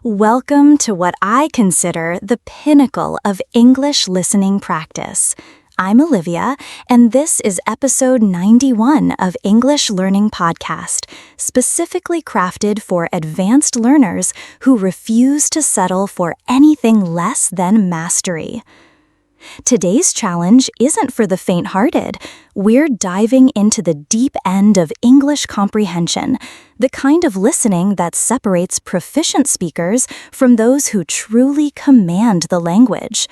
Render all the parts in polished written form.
Welcome to what I consider the pinnacle of English listening practice. I'm Olivia, and this is episode 91 of English Learning Podcast, specifically crafted for advanced learners who refuse to settle for anything less than mastery. Today's challenge isn't for the faint-hearted. We're diving into the deep end of English comprehension, the kind of listening that separates proficient speakers from those who truly command the language.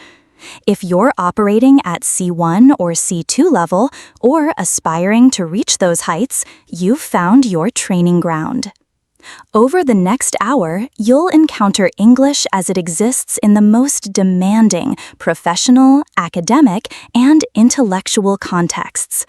If you're operating at C1 or C2 level, or aspiring to reach those heights, you've found your training ground. Over the next hour, you'll encounter English as it exists in the most demanding professional, academic, and intellectual contexts.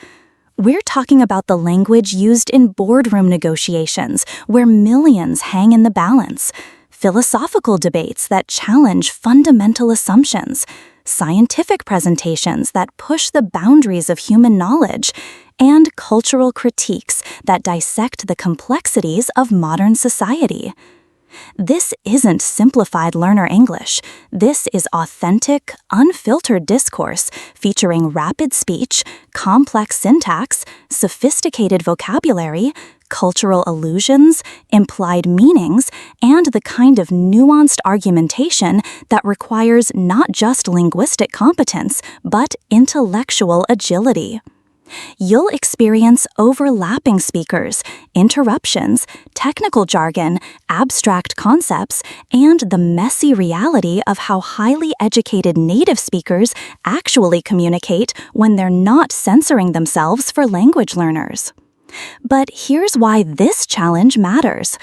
We're talking about the language used in boardroom negotiations, where millions hang in the balance, philosophical debates that challenge fundamental assumptions, scientific presentations that push the boundaries of human knowledge, and cultural critiques that dissect the complexities of modern society. This isn't simplified learner English. This is authentic, unfiltered discourse featuring rapid speech, complex syntax, sophisticated vocabulary, cultural allusions, implied meanings, and the kind of nuanced argumentation that requires not just linguistic competence, but intellectual agility. You'll experience overlapping speakers, interruptions, technical jargon, abstract concepts, and the messy reality of how highly educated native speakers actually communicate when they're not censoring themselves for language learners. But here's why this challenge matters.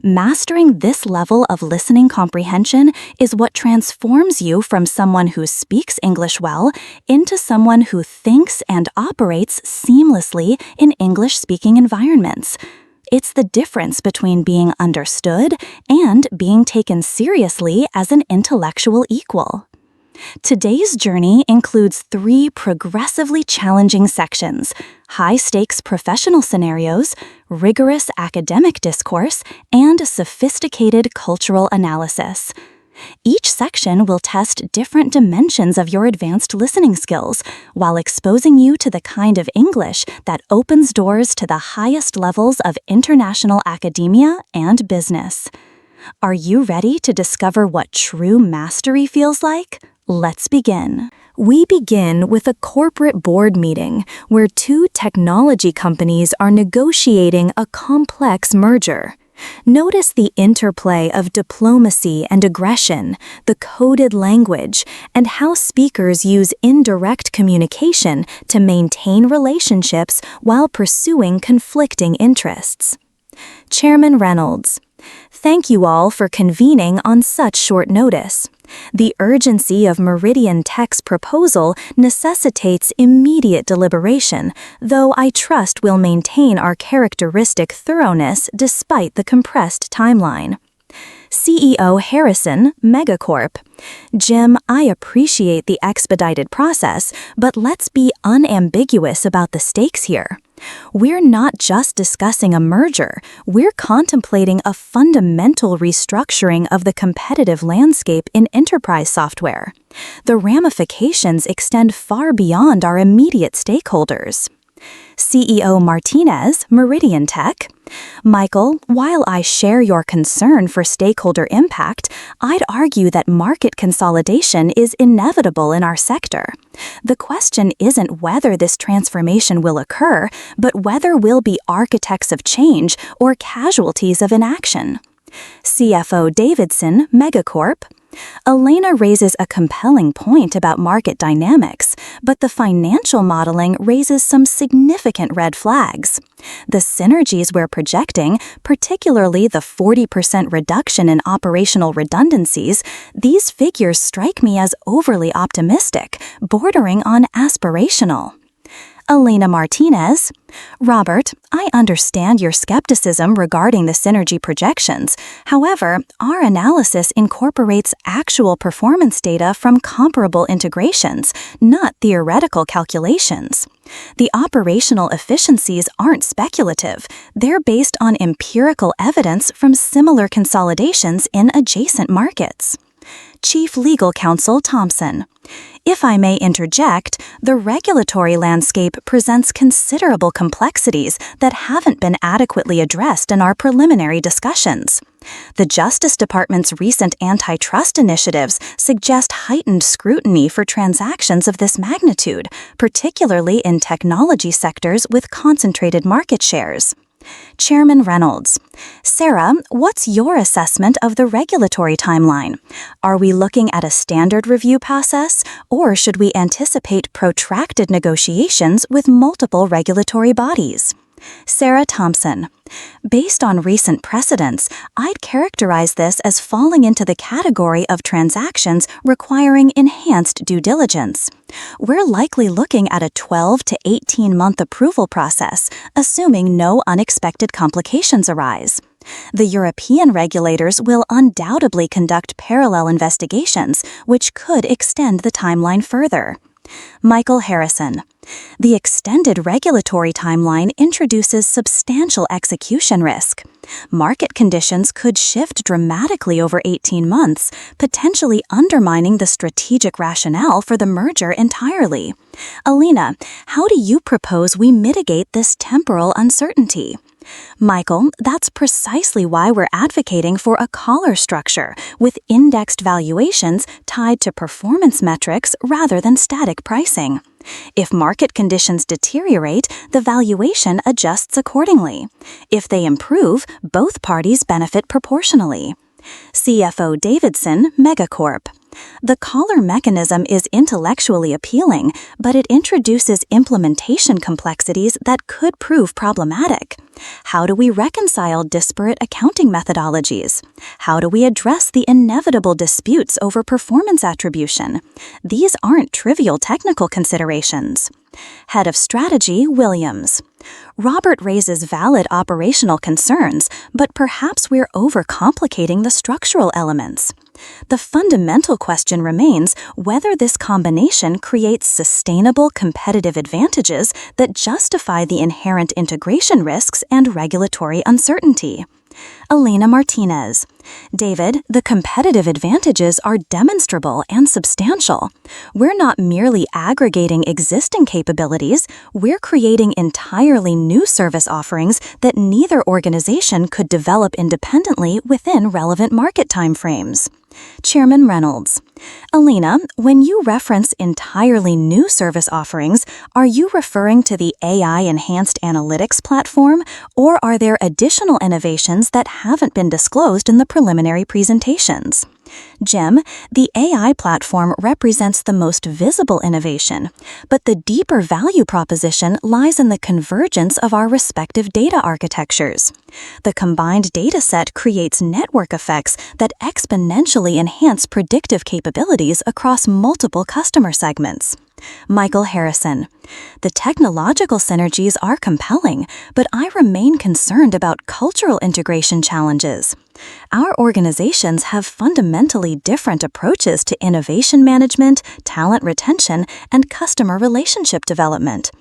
Mastering this level of listening comprehension is what transforms you from someone who speaks English well into someone who thinks and operates seamlessly in English-speaking environments. It's the difference between being understood and being taken seriously as an intellectual equal. Today's journey includes 3 progressively challenging sections: high-stakes professional scenarios, rigorous academic discourse, and sophisticated cultural analysis. Each section will test different dimensions of your advanced listening skills while exposing you to the kind of English that opens doors to the highest levels of international academia and business. Are you ready to discover what true mastery feels like? Let's begin. We begin with a corporate board meeting where 2 technology companies are negotiating a complex merger. Notice the interplay of diplomacy and aggression, the coded language, and how speakers use indirect communication to maintain relationships while pursuing conflicting interests. Chairman Reynolds: Thank you all for convening on such short notice. The urgency of Meridian Tech's proposal necessitates immediate deliberation, though I trust we'll maintain our characteristic thoroughness despite the compressed timeline. CEO Harrison, Megacorp: Jim, I appreciate the expedited process, but let's be unambiguous about the stakes here. We're not just discussing a merger, we're contemplating a fundamental restructuring of the competitive landscape in enterprise software. The ramifications extend far beyond our immediate stakeholders. CEO Martinez, Meridian Tech: Michael, while I share your concern for stakeholder impact, I'd argue that market consolidation is inevitable in our sector. The question isn't whether this transformation will occur, but whether we'll be architects of change or casualties of inaction. CFO Davidson, Megacorp: Elena raises a compelling point about market dynamics, but the financial modeling raises some significant red flags. The synergies we're projecting, particularly the 40% reduction in operational redundancies, these figures strike me as overly optimistic, bordering on aspirational. Elena Martinez. Robert, I understand your skepticism regarding the synergy projections. However, our analysis incorporates actual performance data from comparable integrations, not theoretical calculations. The operational efficiencies aren't speculative. They're based on empirical evidence from similar consolidations in adjacent markets. Chief Legal Counsel Thompson. If I may interject, the regulatory landscape presents considerable complexities that haven't been adequately addressed in our preliminary discussions. The Justice Department's recent antitrust initiatives suggest heightened scrutiny for transactions of this magnitude, particularly in technology sectors with concentrated market shares. Chairman Reynolds. Sarah, what's your assessment of the regulatory timeline? Are we looking at a standard review process, or should we anticipate protracted negotiations with multiple regulatory bodies? Sarah Thompson. Based on recent precedents, I'd characterize this as falling into the category of transactions requiring enhanced due diligence. We're likely looking at a 12 to 18-month approval process, assuming no unexpected complications arise. The European regulators will undoubtedly conduct parallel investigations, which could extend the timeline further. Michael Harrison. The extended regulatory timeline introduces substantial execution risk. Market conditions could shift dramatically over 18 months, potentially undermining the strategic rationale for the merger entirely. Alina, how do you propose we mitigate this temporal uncertainty? Michael, that's precisely why we're advocating for a collar structure with indexed valuations tied to performance metrics rather than static pricing. If market conditions deteriorate, the valuation adjusts accordingly. If they improve, both parties benefit proportionally. CFO Davidson, Megacorp. The collar mechanism is intellectually appealing, but it introduces implementation complexities that could prove problematic. How do we reconcile disparate accounting methodologies? How do we address the inevitable disputes over performance attribution? These aren't trivial technical considerations. Head of Strategy, Williams. Robert raises valid operational concerns, but perhaps we're overcomplicating the structural elements. The fundamental question remains whether this combination creates sustainable competitive advantages that justify the inherent integration risks and regulatory uncertainty. Elena Martinez. David, the competitive advantages are demonstrable and substantial. We're not merely aggregating existing capabilities, we're creating entirely new service offerings that neither organization could develop independently within relevant market timeframes. Chairman Reynolds. Alina, when you reference entirely new service offerings, are you referring to the AI-enhanced analytics platform, or are there additional innovations that haven't been disclosed in the preliminary presentations? Jim, the AI platform represents the most visible innovation, but the deeper value proposition lies in the convergence of our respective data architectures. The combined data set creates network effects that exponentially enhance predictive capabilities across multiple customer segments. Michael Harrison. The technological synergies are compelling, but I remain concerned about cultural integration challenges. Our organizations have fundamentally different approaches to innovation management, talent retention, and customer relationship development.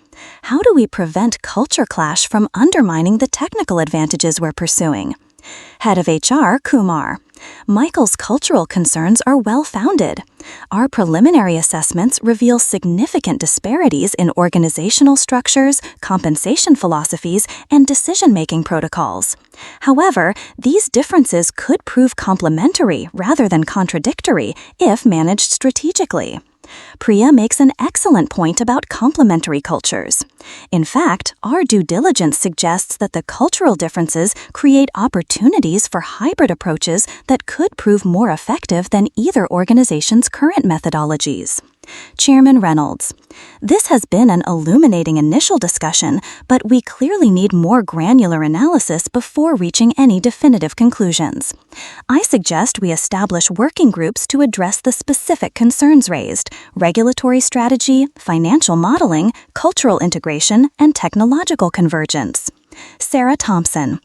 How do we prevent culture clash from undermining the technical advantages we're pursuing? Head of HR, Kumar. Michael's cultural concerns are well-founded. Our preliminary assessments reveal significant disparities in organizational structures, compensation philosophies, and decision-making protocols. However, these differences could prove complementary rather than contradictory if managed strategically. Priya makes an excellent point about complementary cultures. In fact, our due diligence suggests that the cultural differences create opportunities for hybrid approaches that could prove more effective than either organization's current methodologies. Chairman Reynolds: This has been an illuminating initial discussion, but we clearly need more granular analysis before reaching any definitive conclusions. I suggest we establish working groups to address the specific concerns raised: regulatory strategy, financial modeling, cultural integration, and technological convergence. Sarah Thompson: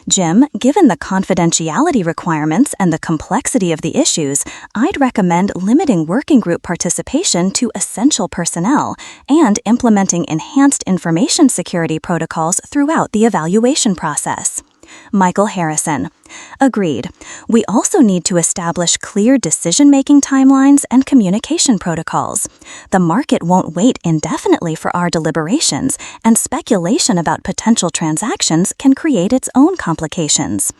Jim, given the confidentiality requirements and the complexity of the issues, I'd recommend limiting working group participation to essential personnel and implementing enhanced information security protocols throughout the evaluation process. Michael Harrison: Agreed. We also need to establish clear decision-making timelines and communication protocols. The market won't wait indefinitely for our deliberations, and speculation about potential transactions can create its own complications.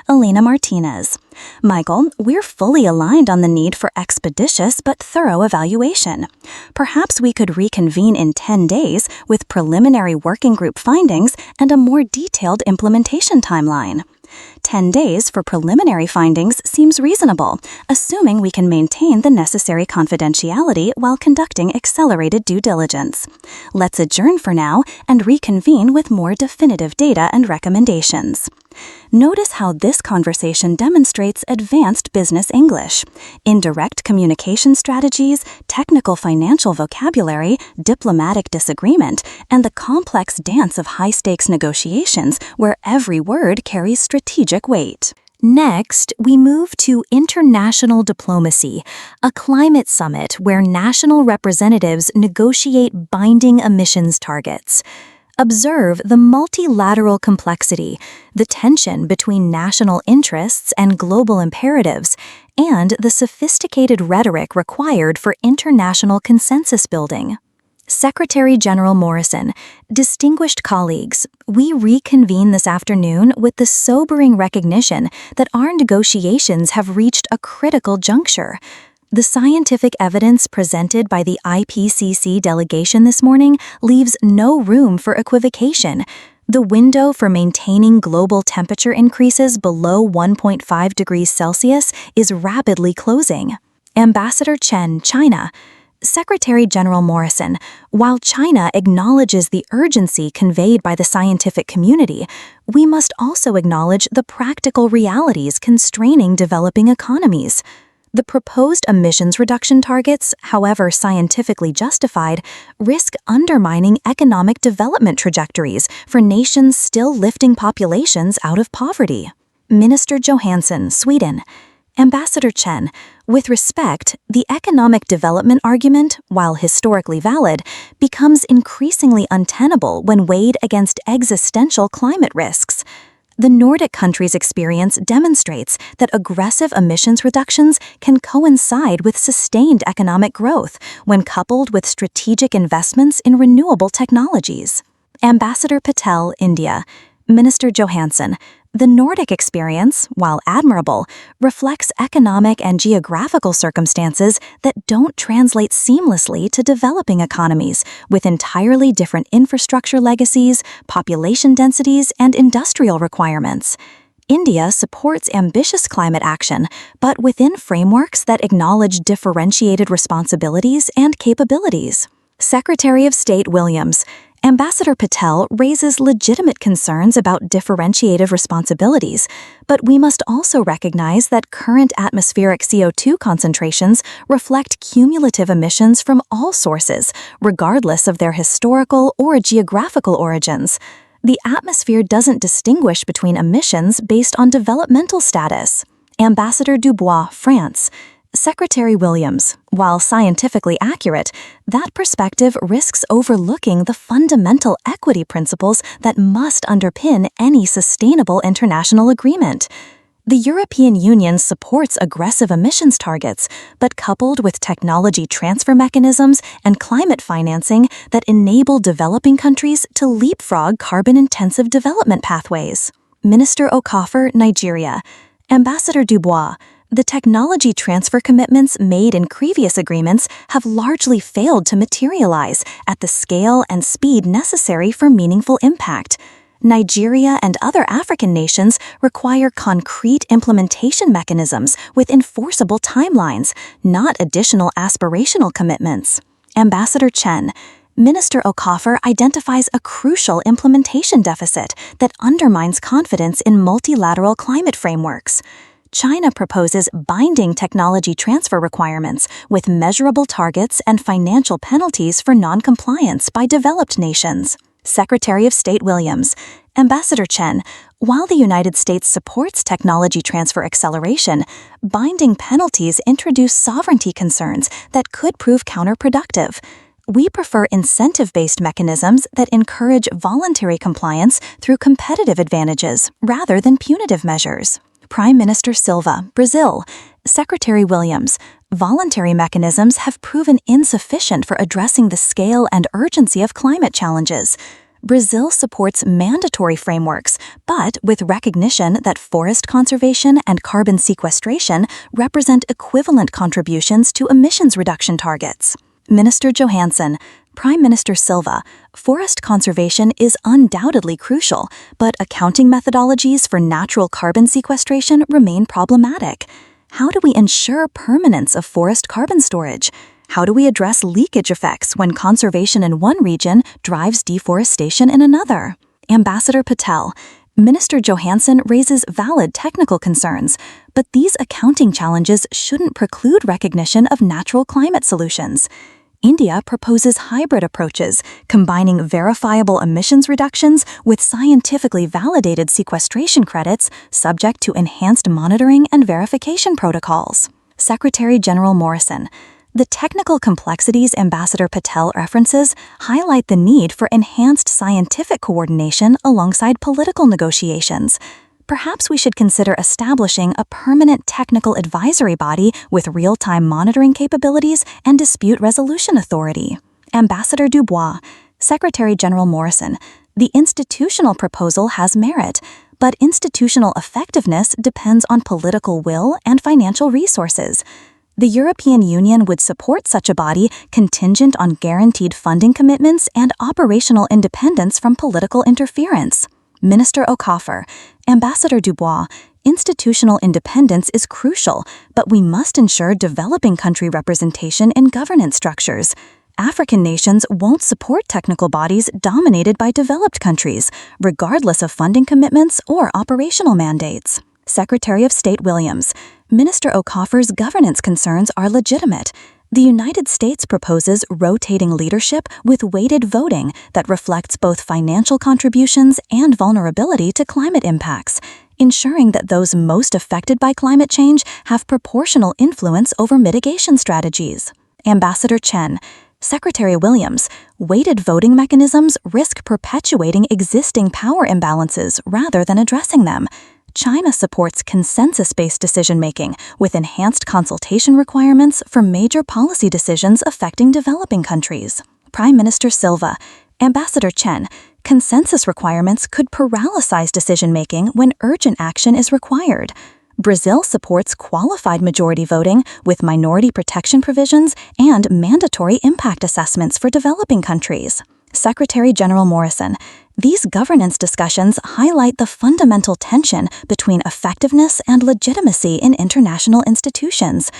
Elena Martinez: Michael, we're fully aligned on the need for expeditious but thorough evaluation. Perhaps we could reconvene in 10 days with preliminary working group findings and a more detailed implementation timeline. 10 days for preliminary findings seems reasonable, assuming we can maintain the necessary confidentiality while conducting accelerated due diligence. Let's adjourn for now and reconvene with more definitive data and recommendations. Notice how this conversation demonstrates advanced business English. Indirect communication strategies, technical financial vocabulary, diplomatic disagreement, and the complex dance of high-stakes negotiations where every word carries strategic weight. Next, we move to international diplomacy, a climate summit where national representatives negotiate binding emissions targets. Observe the multilateral complexity, the tension between national interests and global imperatives, and the sophisticated rhetoric required for international consensus building. Secretary General Morrison: Distinguished colleagues, we reconvene this afternoon with the sobering recognition that our negotiations have reached a critical juncture. The scientific evidence presented by the IPCC delegation this morning leaves no room for equivocation. The window for maintaining global temperature increases below 1.5 degrees Celsius is rapidly closing. Ambassador Chen, China: Secretary General Morrison, while China acknowledges the urgency conveyed by the scientific community, we must also acknowledge the practical realities constraining developing economies. The proposed emissions reduction targets, however scientifically justified, risk undermining economic development trajectories for nations still lifting populations out of poverty. Minister Johansson, Sweden: Ambassador Chen, with respect, the economic development argument, while historically valid, becomes increasingly untenable when weighed against existential climate risks. The Nordic countries' experience demonstrates that aggressive emissions reductions can coincide with sustained economic growth when coupled with strategic investments in renewable technologies. Ambassador Patel, India: Minister Johansson, the Nordic experience, while admirable, reflects economic and geographical circumstances that don't translate seamlessly to developing economies with entirely different infrastructure legacies, population densities, and industrial requirements. India supports ambitious climate action, but within frameworks that acknowledge differentiated responsibilities and capabilities. Secretary of State Williams: Ambassador Patel raises legitimate concerns about differentiated responsibilities, but we must also recognize that current atmospheric CO2 concentrations reflect cumulative emissions from all sources, regardless of their historical or geographical origins. The atmosphere doesn't distinguish between emissions based on developmental status. Ambassador Dubois, France: Secretary Williams, while scientifically accurate, that perspective risks overlooking the fundamental equity principles that must underpin any sustainable international agreement. The European Union supports aggressive emissions targets, but coupled with technology transfer mechanisms and climate financing that enable developing countries to leapfrog carbon-intensive development pathways. Minister Okafor, Nigeria: Ambassador Dubois, the technology transfer commitments made in previous agreements have largely failed to materialize at the scale and speed necessary for meaningful impact. Nigeria and other African nations require concrete implementation mechanisms with enforceable timelines, not additional aspirational commitments. Ambassador Chen, Minister Okafor identifies a crucial implementation deficit that undermines confidence in multilateral climate frameworks. China proposes binding technology transfer requirements with measurable targets and financial penalties for non-compliance by developed nations. Secretary of State Williams, Ambassador Chen, while the United States supports technology transfer acceleration, binding penalties introduce sovereignty concerns that could prove counterproductive. We prefer incentive-based mechanisms that encourage voluntary compliance through competitive advantages rather than punitive measures. Prime Minister Cele, Brazil, Secretary Williams, voluntary mechanisms have proven insufficient for addressing the scale and urgency of climate challenges. Brazil supports mandatory frameworks, but with recognition that forest conservation and carbon sequestration represent equivalent contributions to emissions reduction targets. Minister Johansson, Prime Minister Cele, forest conservation is undoubtedly crucial, but accounting methodologies for natural carbon sequestration remain problematic. How do we ensure permanence of forest carbon storage? How do we address leakage effects when conservation in one region drives deforestation in another? Ambassador Patel, Minister Johansson raises valid technical concerns, but these accounting challenges shouldn't preclude recognition of natural climate solutions. India proposes hybrid approaches, combining verifiable emissions reductions with scientifically validated sequestration credits subject to enhanced monitoring and verification protocols. Secretary General Morrison, the technical complexities Ambassador Patel references highlight the need for enhanced scientific coordination alongside political negotiations. Perhaps we should consider establishing a permanent technical advisory body with real-time monitoring capabilities and dispute resolution authority. Ambassador Dubois, Secretary General Morrison, the institutional proposal has merit, but institutional effectiveness depends on political will and financial resources. The European Union would support such a body contingent on guaranteed funding commitments and operational independence from political interference. Minister Okafor, Ambassador Dubois, institutional independence is crucial, but we must ensure developing country representation in governance structures. African nations won't support technical bodies dominated by developed countries, regardless of funding commitments or operational mandates. Secretary of State Williams, Minister Okafor's governance concerns are legitimate. The United States proposes rotating leadership with weighted voting that reflects both financial contributions and vulnerability to climate impacts, ensuring that those most affected by climate change have proportional influence over mitigation strategies. Ambassador Chen, Secretary Williams, weighted voting mechanisms risk perpetuating existing power imbalances rather than addressing them. China supports consensus-based decision-making with enhanced consultation requirements for major policy decisions affecting developing countries. Prime Minister Cele, Ambassador Chen, consensus requirements could paralyze decision-making when urgent action is required. Brazil supports qualified majority voting with minority protection provisions and mandatory impact assessments for developing countries. Secretary General Morrison, these governance discussions highlight the fundamental tension between effectiveness and legitimacy in international institutions.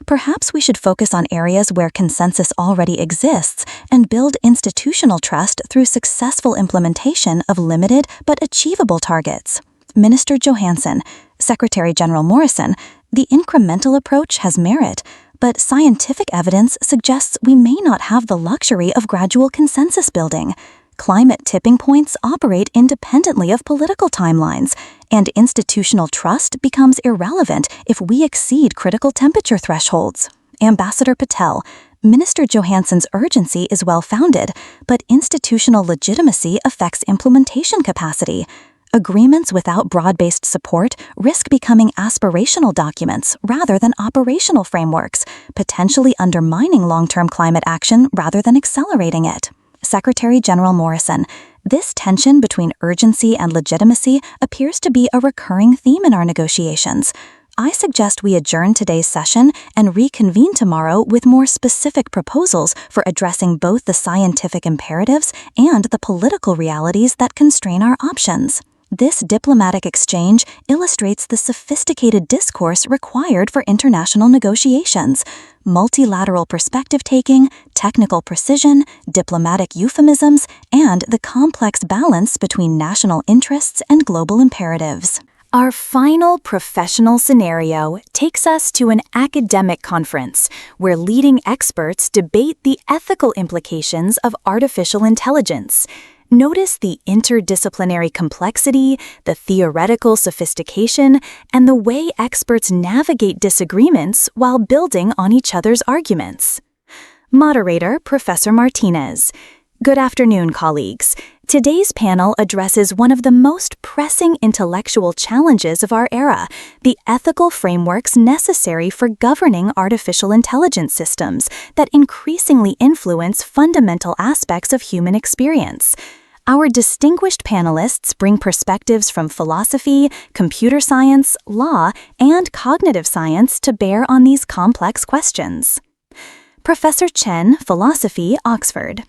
Perhaps we should focus on areas where consensus already exists and build institutional trust through successful implementation of limited but achievable targets. Minister Johansson, Secretary General Morrison, the incremental approach has merit, but scientific evidence suggests we may not have the luxury of gradual consensus building. Climate tipping points operate independently of political timelines, and institutional trust becomes irrelevant if we exceed critical temperature thresholds. Ambassador Patel, Minister Johansson's urgency is well-founded, but institutional legitimacy affects implementation capacity. Agreements without broad-based support risk becoming aspirational documents rather than operational frameworks, potentially undermining long-term climate action rather than accelerating it. Secretary General Morrison, this tension between urgency and legitimacy appears to be a recurring theme in our negotiations. I suggest we adjourn today's session and reconvene tomorrow with more specific proposals for addressing both the scientific imperatives and the political realities that constrain our options. This diplomatic exchange illustrates the sophisticated discourse required for international negotiations: multilateral perspective-taking, technical precision, diplomatic euphemisms, and the complex balance between national interests and global imperatives. Our final professional scenario takes us to an academic conference where leading experts debate the ethical implications of artificial intelligence. Notice the interdisciplinary complexity, the theoretical sophistication, and the way experts navigate disagreements while building on each other's arguments. Moderator, Professor Martinez. Good afternoon, colleagues. Today's panel addresses one of the most pressing intellectual challenges of our era: the ethical frameworks necessary for governing artificial intelligence systems that increasingly influence fundamental aspects of human experience. Our distinguished panelists bring perspectives from philosophy, computer science, law, and cognitive science to bear on these complex questions. Professor Chen, Philosophy, Oxford.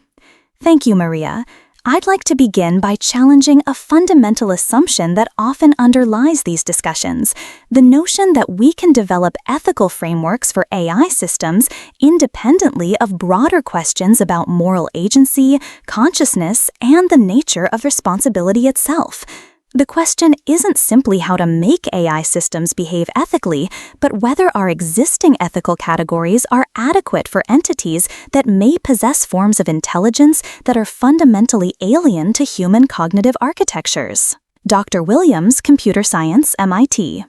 Thank you, Maria. I'd like to begin by challenging a fundamental assumption that often underlies these discussions: the notion that we can develop ethical frameworks for AI systems independently of broader questions about moral agency, consciousness, and the nature of responsibility itself. The question isn't simply how to make AI systems behave ethically, but whether our existing ethical categories are adequate for entities that may possess forms of intelligence that are fundamentally alien to human cognitive architectures. Dr. Williams, Computer Science, MIT.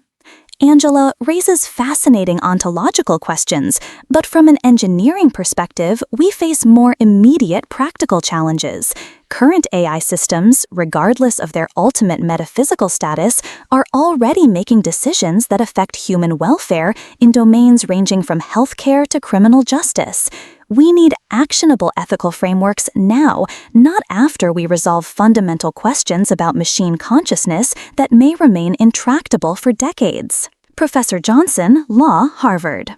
Angela raises fascinating ontological questions, but from an engineering perspective, we face more immediate practical challenges. Current AI systems, regardless of their ultimate metaphysical status, are already making decisions that affect human welfare in domains ranging from healthcare to criminal justice. We need actionable ethical frameworks now, not after we resolve fundamental questions about machine consciousness that may remain intractable for decades. Professor Johnson, Law, Harvard.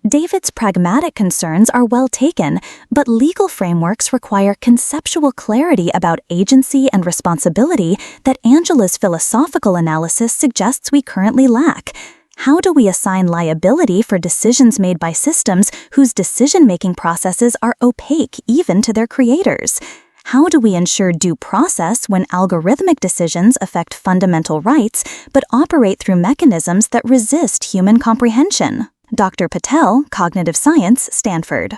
David's pragmatic concerns are well taken, but legal frameworks require conceptual clarity about agency and responsibility that Angela's philosophical analysis suggests we currently lack. How do we assign liability for decisions made by systems whose decision-making processes are opaque even to their creators? How do we ensure due process when algorithmic decisions affect fundamental rights but operate through mechanisms that resist human comprehension? Dr. Patel, Cognitive Science, Stanford.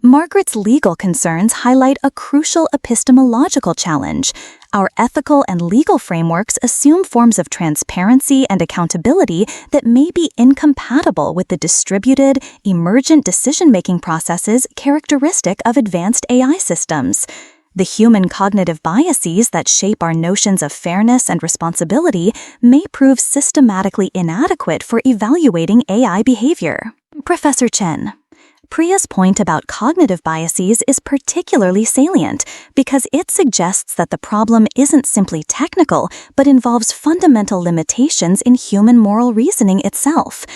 Margaret's legal concerns highlight a crucial epistemological challenge. Our ethical and legal frameworks assume forms of transparency and accountability that may be incompatible with the distributed, emergent decision-making processes characteristic of advanced AI systems. The human cognitive biases that shape our notions of fairness and responsibility may prove systematically inadequate for evaluating AI behavior. Professor Chen. Priya's point about cognitive biases is particularly salient because it suggests that the problem isn't simply technical but involves fundamental limitations in human moral reasoning itself.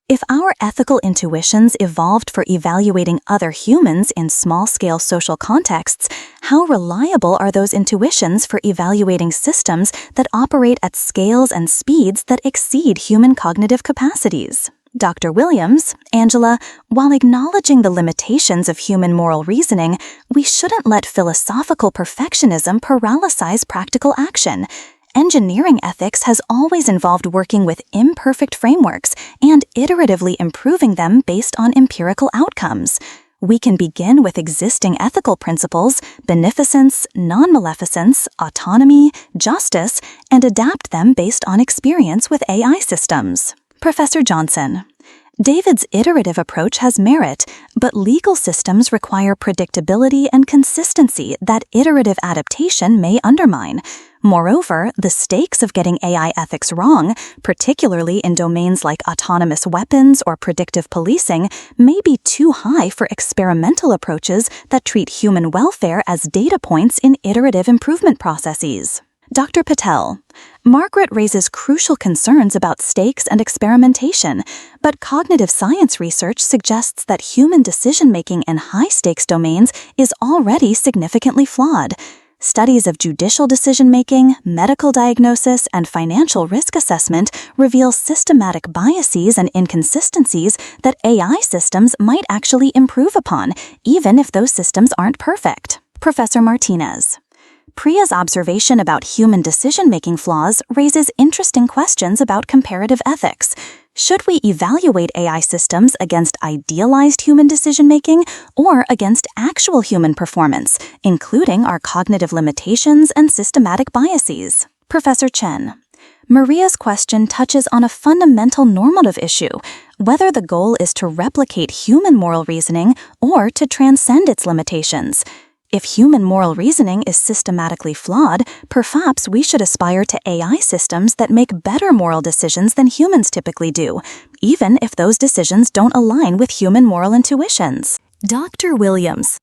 If our ethical intuitions evolved for evaluating other humans in small-scale social contexts, how reliable are those intuitions for evaluating systems that operate at scales and speeds that exceed human cognitive capacities? Dr. Williams, Angela, while acknowledging the limitations of human moral reasoning, we shouldn't let philosophical perfectionism paralyze practical action. Engineering ethics has always involved working with imperfect frameworks and iteratively improving them based on empirical outcomes. We can begin with existing ethical principles, beneficence, non-maleficence, autonomy, justice, and adapt them based on experience with AI systems. Professor Johnson. David's iterative approach has merit, but legal systems require predictability and consistency that iterative adaptation may undermine. Moreover, the stakes of getting AI ethics wrong, particularly in domains like autonomous weapons or predictive policing, may be too high for experimental approaches that treat human welfare as data points in iterative improvement processes. Dr. Patel, Margaret raises crucial concerns about stakes and experimentation, but cognitive science research suggests that human decision-making in high-stakes domains is already significantly flawed. Studies of judicial decision-making, medical diagnosis, and financial risk assessment reveal systematic biases and inconsistencies that AI systems might actually improve upon, even if those systems aren't perfect. Professor Martinez. Priya's observation about human decision-making flaws raises interesting questions about comparative ethics. Should we evaluate AI systems against idealized human decision-making or against actual human performance, including our cognitive limitations and systematic biases? Professor Chen. Maria's question touches on a fundamental normative issue, whether the goal is to replicate human moral reasoning or to transcend its limitations. If human moral reasoning is systematically flawed, perhaps we should aspire to AI systems that make better moral decisions than humans typically do, even if those decisions don't align with human moral intuitions. Dr. Williams.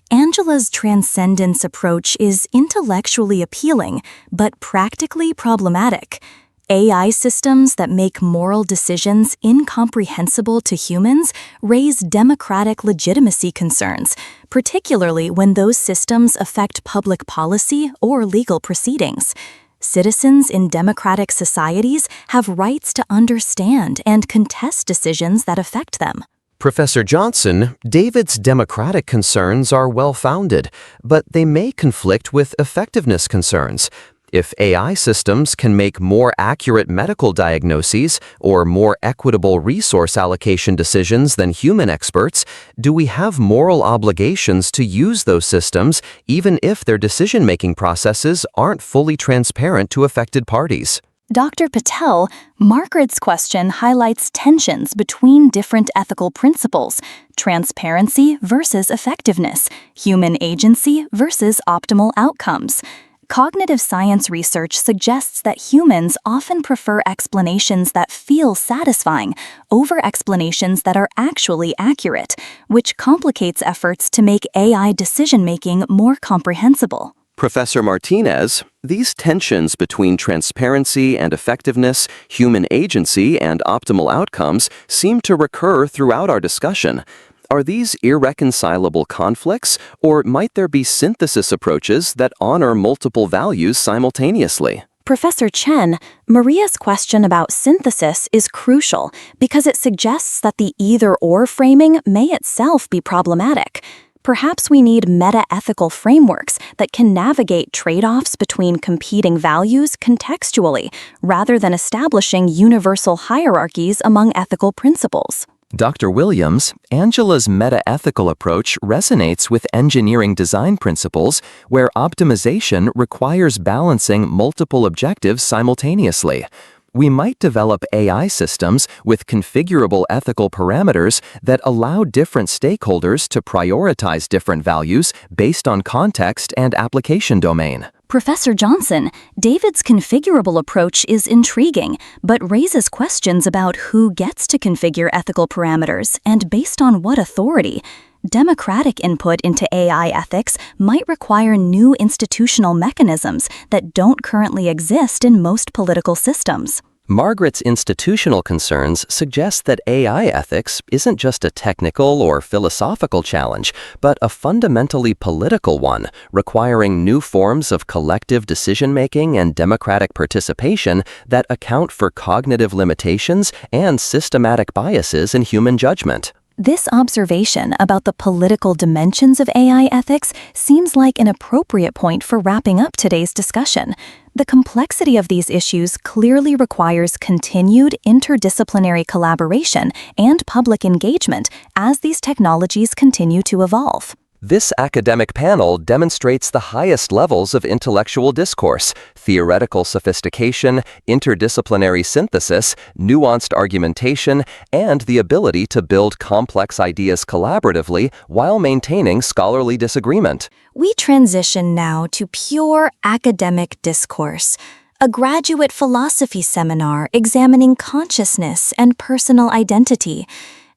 Angela's transcendence approach is intellectually appealing, but practically problematic. AI systems that make moral decisions incomprehensible to humans raise democratic legitimacy concerns, particularly when those systems affect public policy or legal proceedings. Citizens in democratic societies have rights to understand and contest decisions that affect them. Professor Johnson, David's democratic concerns are well-founded, but they may conflict with effectiveness concerns. If AI systems can make more accurate medical diagnoses or more equitable resource allocation decisions than human experts, do we have moral obligations to use those systems even if their decision-making processes aren't fully transparent to affected parties? Dr. Patel, Margaret's question highlights tensions between different ethical principles: transparency versus effectiveness, human agency versus optimal outcomes. Cognitive science research suggests that humans often prefer explanations that feel satisfying over explanations that are actually accurate, which complicates efforts to make AI decision-making more comprehensible. Professor Martinez, these tensions between transparency and effectiveness, human agency and optimal outcomes seem to recur throughout our discussion. Are these irreconcilable conflicts, or might there be synthesis approaches that honor multiple values simultaneously? Professor Chen, Maria's question about synthesis is crucial because it suggests that the either-or framing may itself be problematic. Perhaps we need meta-ethical frameworks that can navigate trade-offs between competing values contextually, rather than establishing universal hierarchies among ethical principles. Dr. Williams, Angela's meta-ethical approach resonates with engineering design principles where optimization requires balancing multiple objectives simultaneously. We might develop AI systems with configurable ethical parameters that allow different stakeholders to prioritize different values based on context and application domain. Professor Johnson, David's configurable approach is intriguing, but raises questions about who gets to configure ethical parameters and based on what authority. Democratic input into AI ethics might require new institutional mechanisms that don't currently exist in most political systems. Margaret's institutional concerns suggest that AI ethics isn't just a technical or philosophical challenge, but a fundamentally political one, requiring new forms of collective decision-making and democratic participation that account for cognitive limitations and systematic biases in human judgment. This observation about the political dimensions of AI ethics seems like an appropriate point for wrapping up today's discussion. The complexity of these issues clearly requires continued interdisciplinary collaboration and public engagement as these technologies continue to evolve. This academic panel demonstrates the highest levels of intellectual discourse, theoretical sophistication, interdisciplinary synthesis, nuanced argumentation, and the ability to build complex ideas collaboratively while maintaining scholarly disagreement. We transition now to pure academic discourse, a graduate philosophy seminar examining consciousness and personal identity.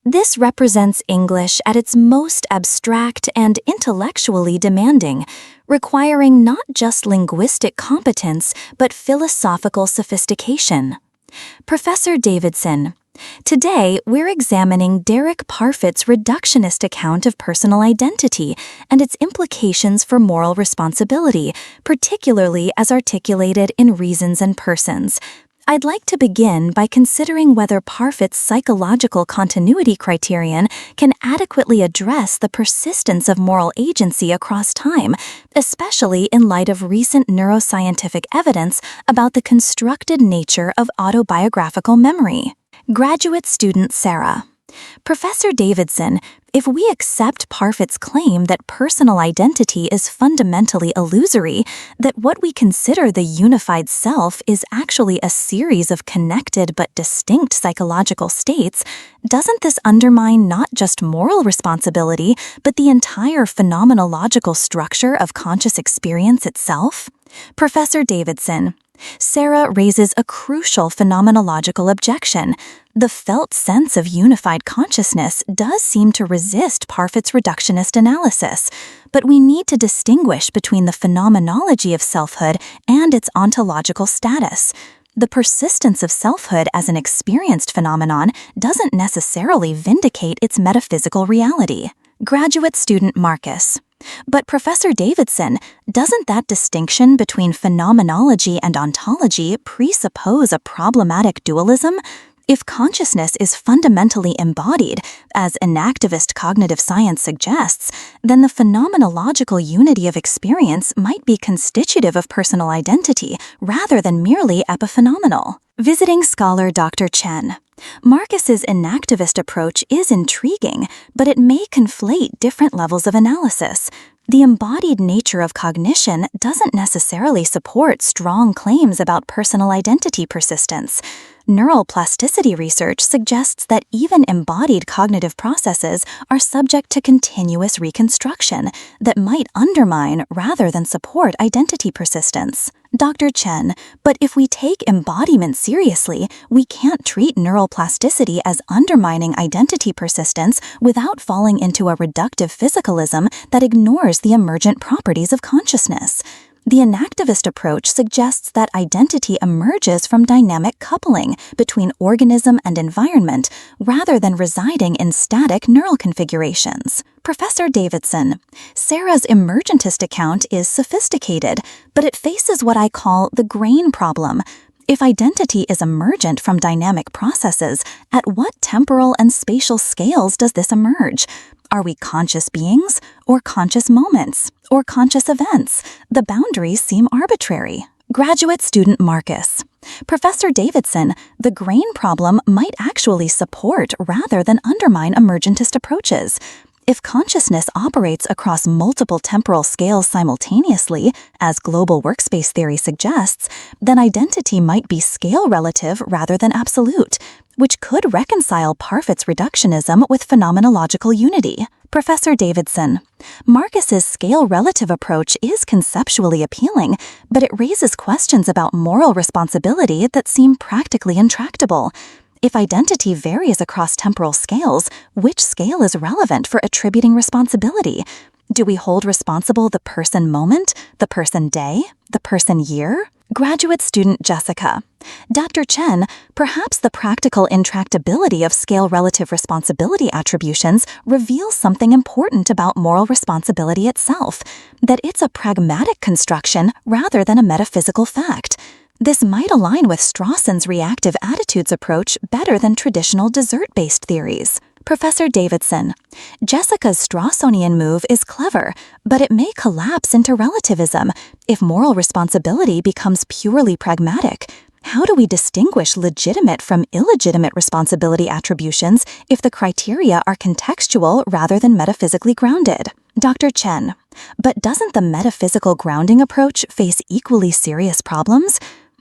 This represents English at its most abstract and intellectually demanding, requiring not just linguistic competence but philosophical sophistication. Professor Davidson, today we're examining Derek Parfit's reductionist account of personal identity and its implications for moral responsibility, particularly as articulated in Reasons and Persons. I'd like to begin by considering whether Parfit's psychological continuity criterion can adequately address the persistence of moral agency across time, especially in light of recent neuroscientific evidence about the constructed nature of autobiographical memory. Graduate student Sarah. Professor Davidson, if we accept Parfit's claim that personal identity is fundamentally illusory, that what we consider the unified self is actually a series of connected but distinct psychological states, doesn't this undermine not just moral responsibility, but the entire phenomenological structure of conscious experience itself? Professor Davidson, Sarah raises a crucial phenomenological objection. The felt sense of unified consciousness does seem to resist Parfit's reductionist analysis, but we need to distinguish between the phenomenology of selfhood and its ontological status. The persistence of selfhood as an experienced phenomenon doesn't necessarily vindicate its metaphysical reality. Graduate student Marcus. But Professor Davidson, doesn't that distinction between phenomenology and ontology presuppose a problematic dualism? If consciousness is fundamentally embodied, as enactivist cognitive science suggests, then the phenomenological unity of experience might be constitutive of personal identity rather than merely epiphenomenal. Visiting scholar Dr. Chen. Marcus's enactivist approach is intriguing, but it may conflate different levels of analysis. The embodied nature of cognition doesn't necessarily support strong claims about personal identity persistence. Neural plasticity research suggests that even embodied cognitive processes are subject to continuous reconstruction that might undermine rather than support identity persistence. Dr. Chen, but if we take embodiment seriously, we can't treat neural plasticity as undermining identity persistence without falling into a reductive physicalism that ignores the emergent properties of consciousness. The enactivist approach suggests that identity emerges from dynamic coupling between organism and environment rather than residing in static neural configurations. Professor Davidson, Sarah's emergentist account is sophisticated, but it faces what I call the grain problem. If identity is emergent from dynamic processes, at what temporal and spatial scales does this emerge? Are we conscious beings, or conscious moments, or conscious events? The boundaries seem arbitrary. Graduate student Marcus. Professor Davidson, the grain problem might actually support rather than undermine emergentist approaches. If consciousness operates across multiple temporal scales simultaneously, as global workspace theory suggests, then identity might be scale relative rather than absolute, which could reconcile Parfit's reductionism with phenomenological unity. Professor Davidson, Marcus's scale-relative approach is conceptually appealing, but it raises questions about moral responsibility that seem practically intractable. If identity varies across temporal scales, which scale is relevant for attributing responsibility? Do we hold responsible the person moment, the person day, the person year? Graduate student Jessica. Dr. Chen, perhaps the practical intractability of scale-relative responsibility attributions reveals something important about moral responsibility itself, that it's a pragmatic construction rather than a metaphysical fact. This might align with Strawson's reactive attitudes approach better than traditional desert-based theories. Professor Davidson, Jessica's Strawsonian move is clever, but it may collapse into relativism if moral responsibility becomes purely pragmatic. How do we distinguish legitimate from illegitimate responsibility attributions if the criteria are contextual rather than metaphysically grounded? Dr. Chen, but doesn't the metaphysical grounding approach face equally serious problems?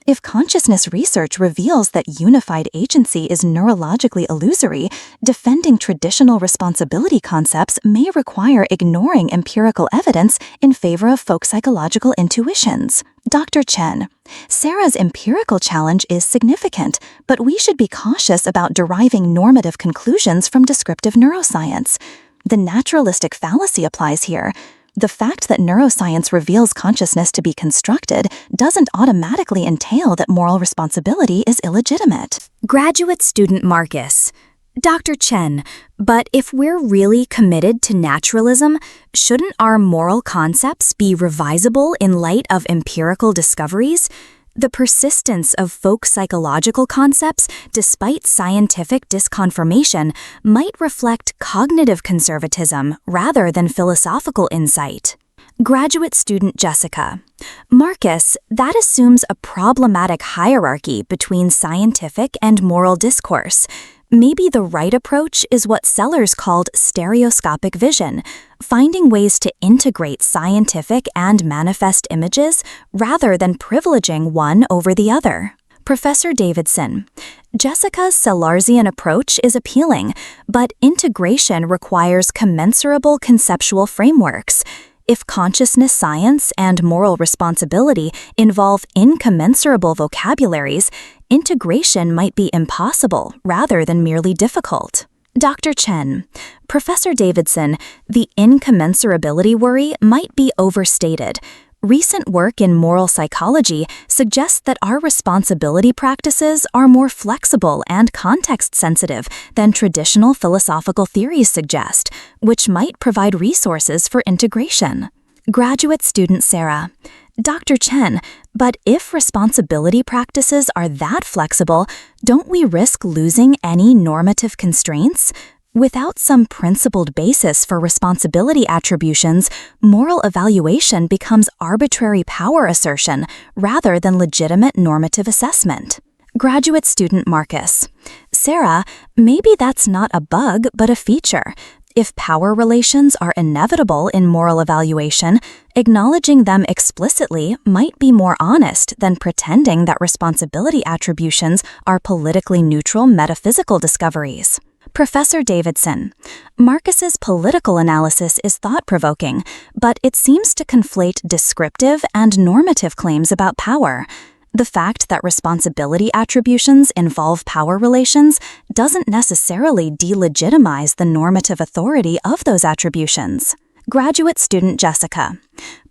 If consciousness research reveals that unified agency is neurologically illusory, defending traditional responsibility concepts may require ignoring empirical evidence in favor of folk psychological intuitions. Dr. Chen, Sarah's empirical challenge is significant, but we should be cautious about deriving normative conclusions from descriptive neuroscience. The naturalistic fallacy applies here. The fact that neuroscience reveals consciousness to be constructed doesn't automatically entail that moral responsibility is illegitimate. Graduate student Marcus, Dr. Chen, but if we're really committed to naturalism, shouldn't our moral concepts be revisable in light of empirical discoveries? The persistence of folk psychological concepts, despite scientific disconfirmation, might reflect cognitive conservatism rather than philosophical insight. Graduate student Jessica, Marcus, that assumes a problematic hierarchy between scientific and moral discourse. Maybe the right approach is what Sellers called stereoscopic vision, finding ways to integrate scientific and manifest images rather than privileging one over the other. Professor Davidson, Jessica's Sellarsian approach is appealing, but integration requires commensurable conceptual frameworks. If consciousness science and moral responsibility involve incommensurable vocabularies, integration might be impossible rather than merely difficult. Dr. Chen, Professor Davidson, the incommensurability worry might be overstated. Recent work in moral psychology suggests that our responsibility practices are more flexible and context-sensitive than traditional philosophical theories suggest, which might provide resources for integration. Graduate student Sarah, Dr. Chen, but if responsibility practices are that flexible, don't we risk losing any normative constraints? Without some principled basis for responsibility attributions, moral evaluation becomes arbitrary power assertion rather than legitimate normative assessment. Graduate student Marcus, Sarah, maybe that's not a bug but a feature. If power relations are inevitable in moral evaluation, acknowledging them explicitly might be more honest than pretending that responsibility attributions are politically neutral metaphysical discoveries. Professor Davidson, Marcus's political analysis is thought-provoking, but it seems to conflate descriptive and normative claims about power. The fact that responsibility attributions involve power relations doesn't necessarily delegitimize the normative authority of those attributions. Graduate student Jessica,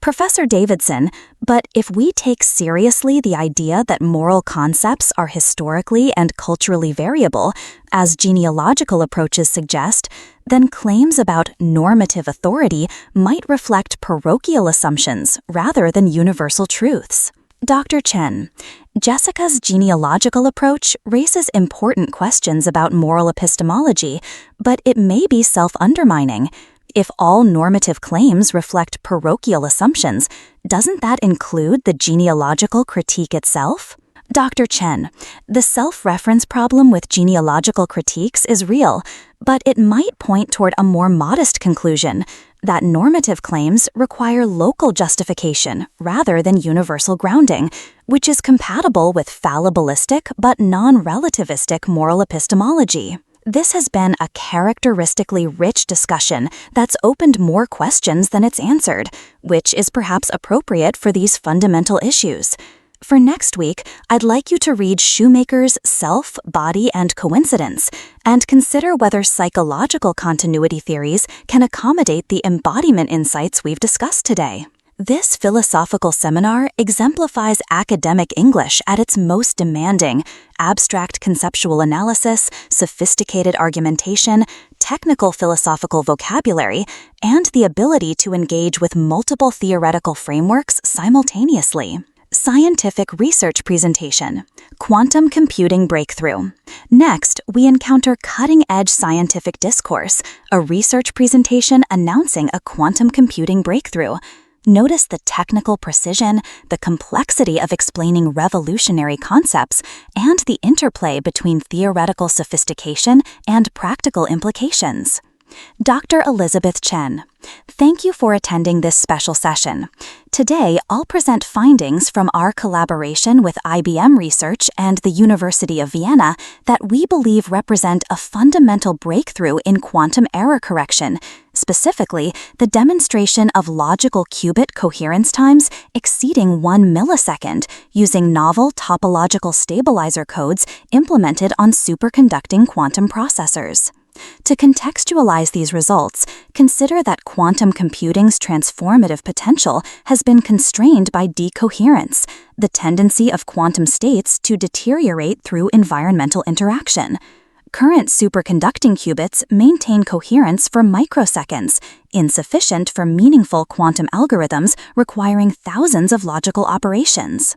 Professor Davidson, but if we take seriously the idea that moral concepts are historically and culturally variable, as genealogical approaches suggest, then claims about normative authority might reflect parochial assumptions rather than universal truths. Dr. Chen, Jessica's genealogical approach raises important questions about moral epistemology, but it may be self-undermining. If all normative claims reflect parochial assumptions, doesn't that include the genealogical critique itself? Dr. Chen, the self-reference problem with genealogical critiques is real, but it might point toward a more modest conclusion, that normative claims require local justification rather than universal grounding, which is compatible with fallibilistic but non-relativistic moral epistemology. This has been a characteristically rich discussion that's opened more questions than it's answered, which is perhaps appropriate for these fundamental issues. For next week, I'd like you to read Shoemaker's Self, Body, and Coincidence and consider whether psychological continuity theories can accommodate the embodiment insights we've discussed today. This philosophical seminar exemplifies academic English at its most demanding: abstract conceptual analysis, sophisticated argumentation, technical philosophical vocabulary, and the ability to engage with multiple theoretical frameworks simultaneously. Scientific research presentation: Quantum computing breakthrough. Next, we encounter cutting-edge scientific discourse, a research presentation announcing a quantum computing breakthrough. Notice the technical precision, the complexity of explaining revolutionary concepts, and the interplay between theoretical sophistication and practical implications. Dr. Elizabeth Chen, thank you for attending this special session. Today, I'll present findings from our collaboration with IBM Research and the University of Vienna that we believe represent a fundamental breakthrough in quantum error correction, specifically the demonstration of logical qubit coherence times exceeding 1 millisecond using novel topological stabilizer codes implemented on superconducting quantum processors. To contextualize these results, consider that quantum computing's transformative potential has been constrained by decoherence, the tendency of quantum states to deteriorate through environmental interaction. Current superconducting qubits maintain coherence for microseconds, insufficient for meaningful quantum algorithms requiring thousands of logical operations.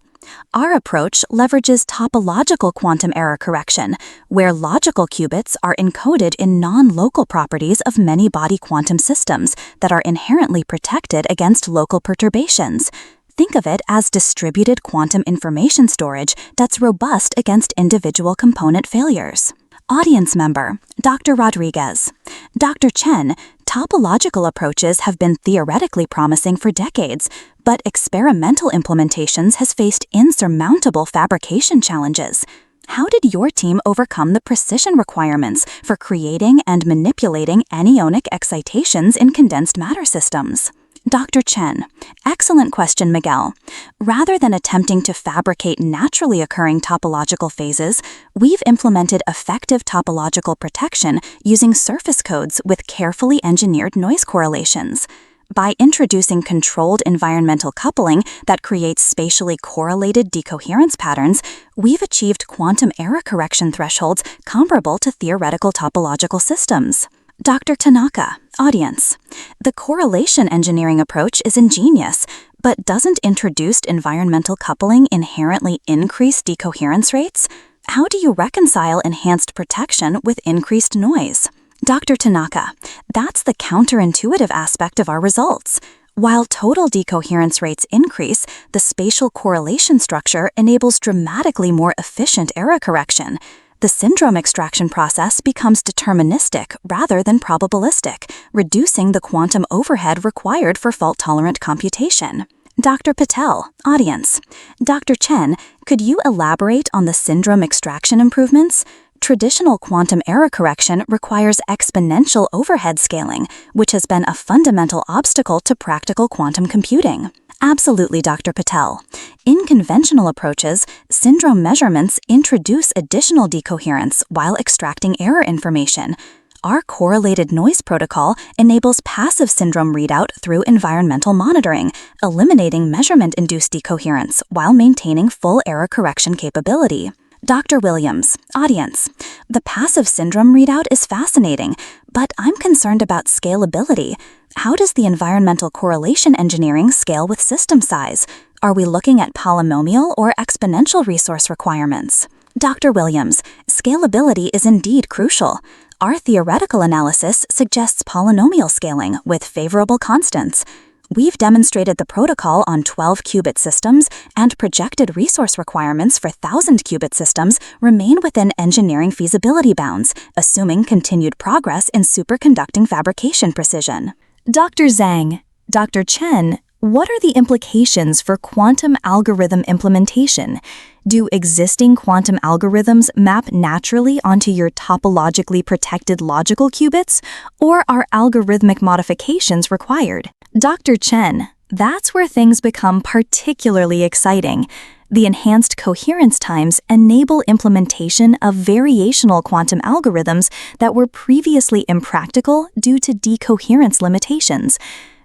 Our approach leverages topological quantum error correction, where logical qubits are encoded in non-local properties of many-body quantum systems that are inherently protected against local perturbations. Think of it as distributed quantum information storage that's robust against individual component failures. Audience member, Dr. Rodriguez. Dr. Chen, topological approaches have been theoretically promising for decades, but experimental implementations has faced insurmountable fabrication challenges. How did your team overcome the precision requirements for creating and manipulating anionic excitations in condensed matter systems? Dr. Chen, excellent question, Miguel. Rather than attempting to fabricate naturally occurring topological phases, we've implemented effective topological protection using surface codes with carefully engineered noise correlations. By introducing controlled environmental coupling that creates spatially correlated decoherence patterns, we've achieved quantum error correction thresholds comparable to theoretical topological systems. Dr. Tanaka, audience. The correlation engineering approach is ingenious, but doesn't introduced environmental coupling inherently increase decoherence rates? How do you reconcile enhanced protection with increased noise? Dr. Tanaka, that's the counterintuitive aspect of our results. While total decoherence rates increase, the spatial correlation structure enables dramatically more efficient error correction. The syndrome extraction process becomes deterministic rather than probabilistic, reducing the quantum overhead required for fault-tolerant computation. Dr. Patel, audience. Dr. Chen, could you elaborate on the syndrome extraction improvements? Traditional quantum error correction requires exponential overhead scaling, which has been a fundamental obstacle to practical quantum computing. Absolutely, Dr. Patel. In conventional approaches, syndrome measurements introduce additional decoherence while extracting error information. Our correlated noise protocol enables passive syndrome readout through environmental monitoring, eliminating measurement-induced decoherence while maintaining full error correction capability. Dr. Williams, audience. The passive syndrome readout is fascinating, but I'm concerned about scalability. How does the environmental correlation engineering scale with system size? Are we looking at polynomial or exponential resource requirements? Dr. Williams, scalability is indeed crucial. Our theoretical analysis suggests polynomial scaling with favorable constants. We've demonstrated the protocol on 12-qubit systems, and projected resource requirements for 1,000-qubit systems remain within engineering feasibility bounds, assuming continued progress in superconducting fabrication precision. Dr. Zhang, Dr. Chen, what are the implications for quantum algorithm implementation? Do existing quantum algorithms map naturally onto your topologically protected logical qubits, or are algorithmic modifications required? Dr. Chen, that's where things become particularly exciting. The enhanced coherence times enable implementation of variational quantum algorithms that were previously impractical due to decoherence limitations.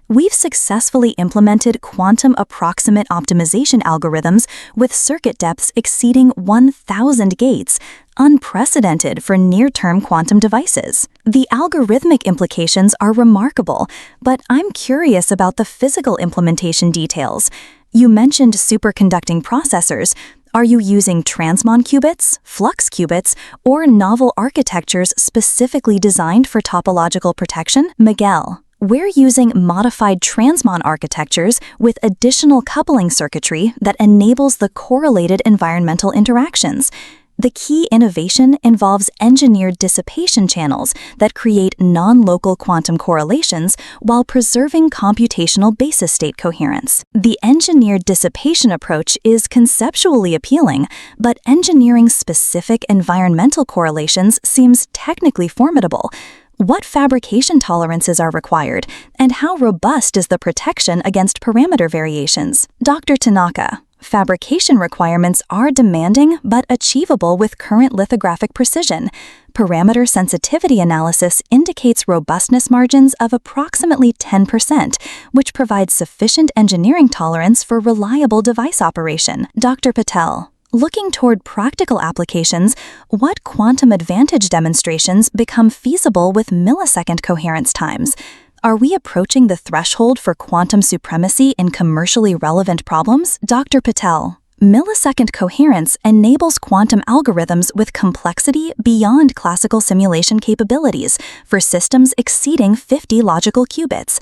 We've successfully implemented quantum approximate optimization algorithms with circuit depths exceeding 1,000 gates, unprecedented for near-term quantum devices. The algorithmic implications are remarkable, but I'm curious about the physical implementation details. You mentioned superconducting processors. Are you using transmon qubits, flux qubits, or novel architectures specifically designed for topological protection? Miguel, we're using modified transmon architectures with additional coupling circuitry that enables the correlated environmental interactions. The key innovation involves engineered dissipation channels that create non-local quantum correlations while preserving computational basis state coherence. The engineered dissipation approach is conceptually appealing, but engineering specific environmental correlations seems technically formidable. What fabrication tolerances are required, and how robust is the protection against parameter variations? Dr. Tanaka, fabrication requirements are demanding but achievable with current lithographic precision. Parameter sensitivity analysis indicates robustness margins of approximately 10%, which provides sufficient engineering tolerance for reliable device operation. Dr. Patel, looking toward practical applications, what quantum advantage demonstrations become feasible with millisecond coherence times? Are we approaching the threshold for quantum supremacy in commercially relevant problems? Dr. Patel, millisecond coherence enables quantum algorithms with complexity beyond classical simulation capabilities for systems exceeding 50 logical qubits.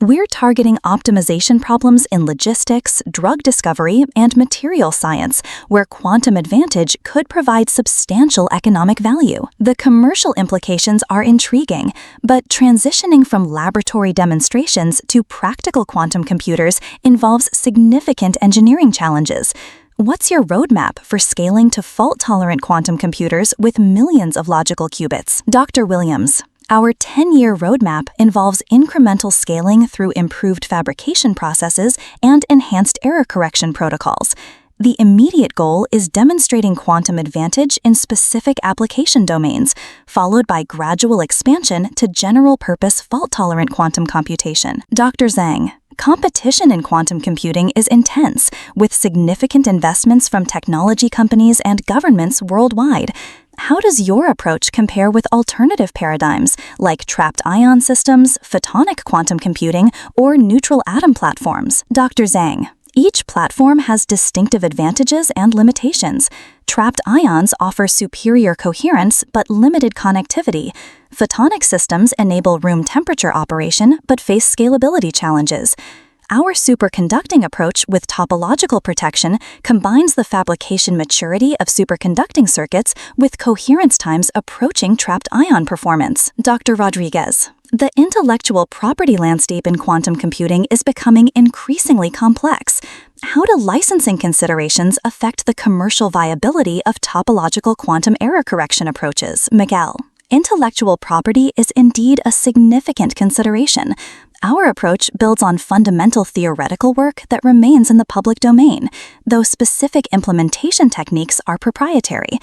We're targeting optimization problems in logistics, drug discovery, and material science, where quantum advantage could provide substantial economic value. The commercial implications are intriguing, but transitioning from laboratory demonstrations to practical quantum computers involves significant engineering challenges. What's your roadmap for scaling to fault-tolerant quantum computers with millions of logical qubits? Dr. Williams, our 10-year roadmap involves incremental scaling through improved fabrication processes and enhanced error correction protocols. The immediate goal is demonstrating quantum advantage in specific application domains, followed by gradual expansion to general-purpose fault-tolerant quantum computation. Dr. Zhang, competition in quantum computing is intense, with significant investments from technology companies and governments worldwide. How does your approach compare with alternative paradigms like trapped ion systems, photonic quantum computing, or neutral atom platforms? Dr. Zhang, each platform has distinctive advantages and limitations. Trapped ions offer superior coherence but limited connectivity. Photonic systems enable room temperature operation but face scalability challenges. Our superconducting approach with topological protection combines the fabrication maturity of superconducting circuits with coherence times approaching trapped ion performance. Dr. Rodriguez, the intellectual property landscape in quantum computing is becoming increasingly complex. How do licensing considerations affect the commercial viability of topological quantum error correction approaches? Miguel, intellectual property is indeed a significant consideration. Our approach builds on fundamental theoretical work that remains in the public domain, though specific implementation techniques are proprietary.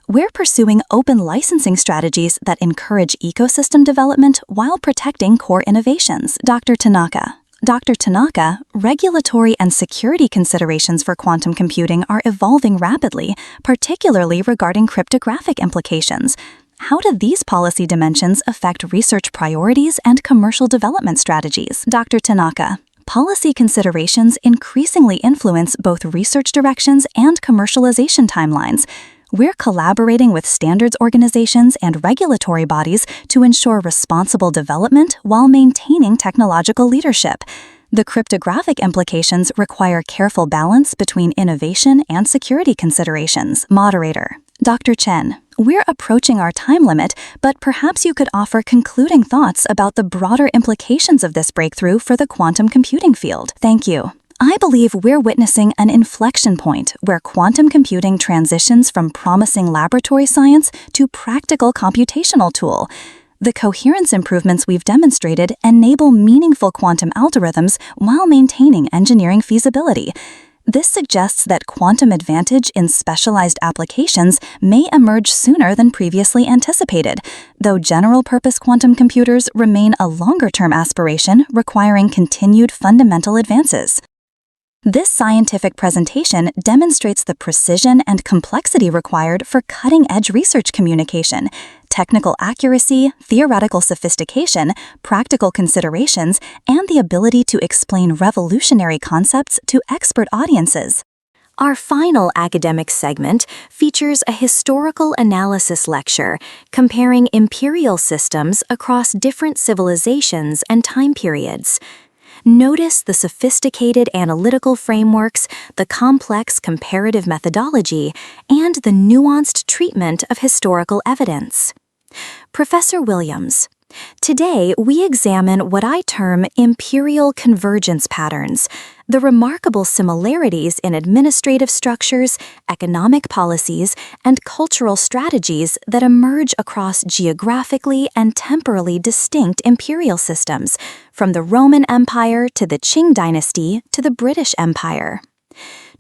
We're pursuing open licensing strategies that encourage ecosystem development while protecting core innovations. Dr. Tanaka, regulatory and security considerations for quantum computing are evolving rapidly, particularly regarding cryptographic implications. How do these policy dimensions affect research priorities and commercial development strategies? Dr. Tanaka, policy considerations increasingly influence both research directions and commercialization timelines. We're collaborating with standards organizations and regulatory bodies to ensure responsible development while maintaining technological leadership. The cryptographic implications require careful balance between innovation and security considerations. Moderator, Dr. Chen, we're approaching our time limit, but perhaps you could offer concluding thoughts about the broader implications of this breakthrough for the quantum computing field. Thank you. I believe we're witnessing an inflection point where quantum computing transitions from promising laboratory science to practical computational tool. The coherence improvements we've demonstrated enable meaningful quantum algorithms while maintaining engineering feasibility. This suggests that quantum advantage in specialized applications may emerge sooner than previously anticipated, though general-purpose quantum computers remain a longer-term aspiration requiring continued fundamental advances. This scientific presentation demonstrates the precision and complexity required for cutting-edge research communication, technical accuracy, theoretical sophistication, practical considerations, and the ability to explain revolutionary concepts to expert audiences. Our final academic segment features a historical analysis lecture comparing imperial systems across different civilizations and time periods. Notice the sophisticated analytical frameworks, the complex comparative methodology, and the nuanced treatment of historical evidence. Professor Williams, Today, we examine what I term imperial convergence patterns, the remarkable similarities in administrative structures, economic policies, and cultural strategies that emerge across geographically and temporally distinct imperial systems, from the Roman Empire to the Qing dynasty to the British Empire.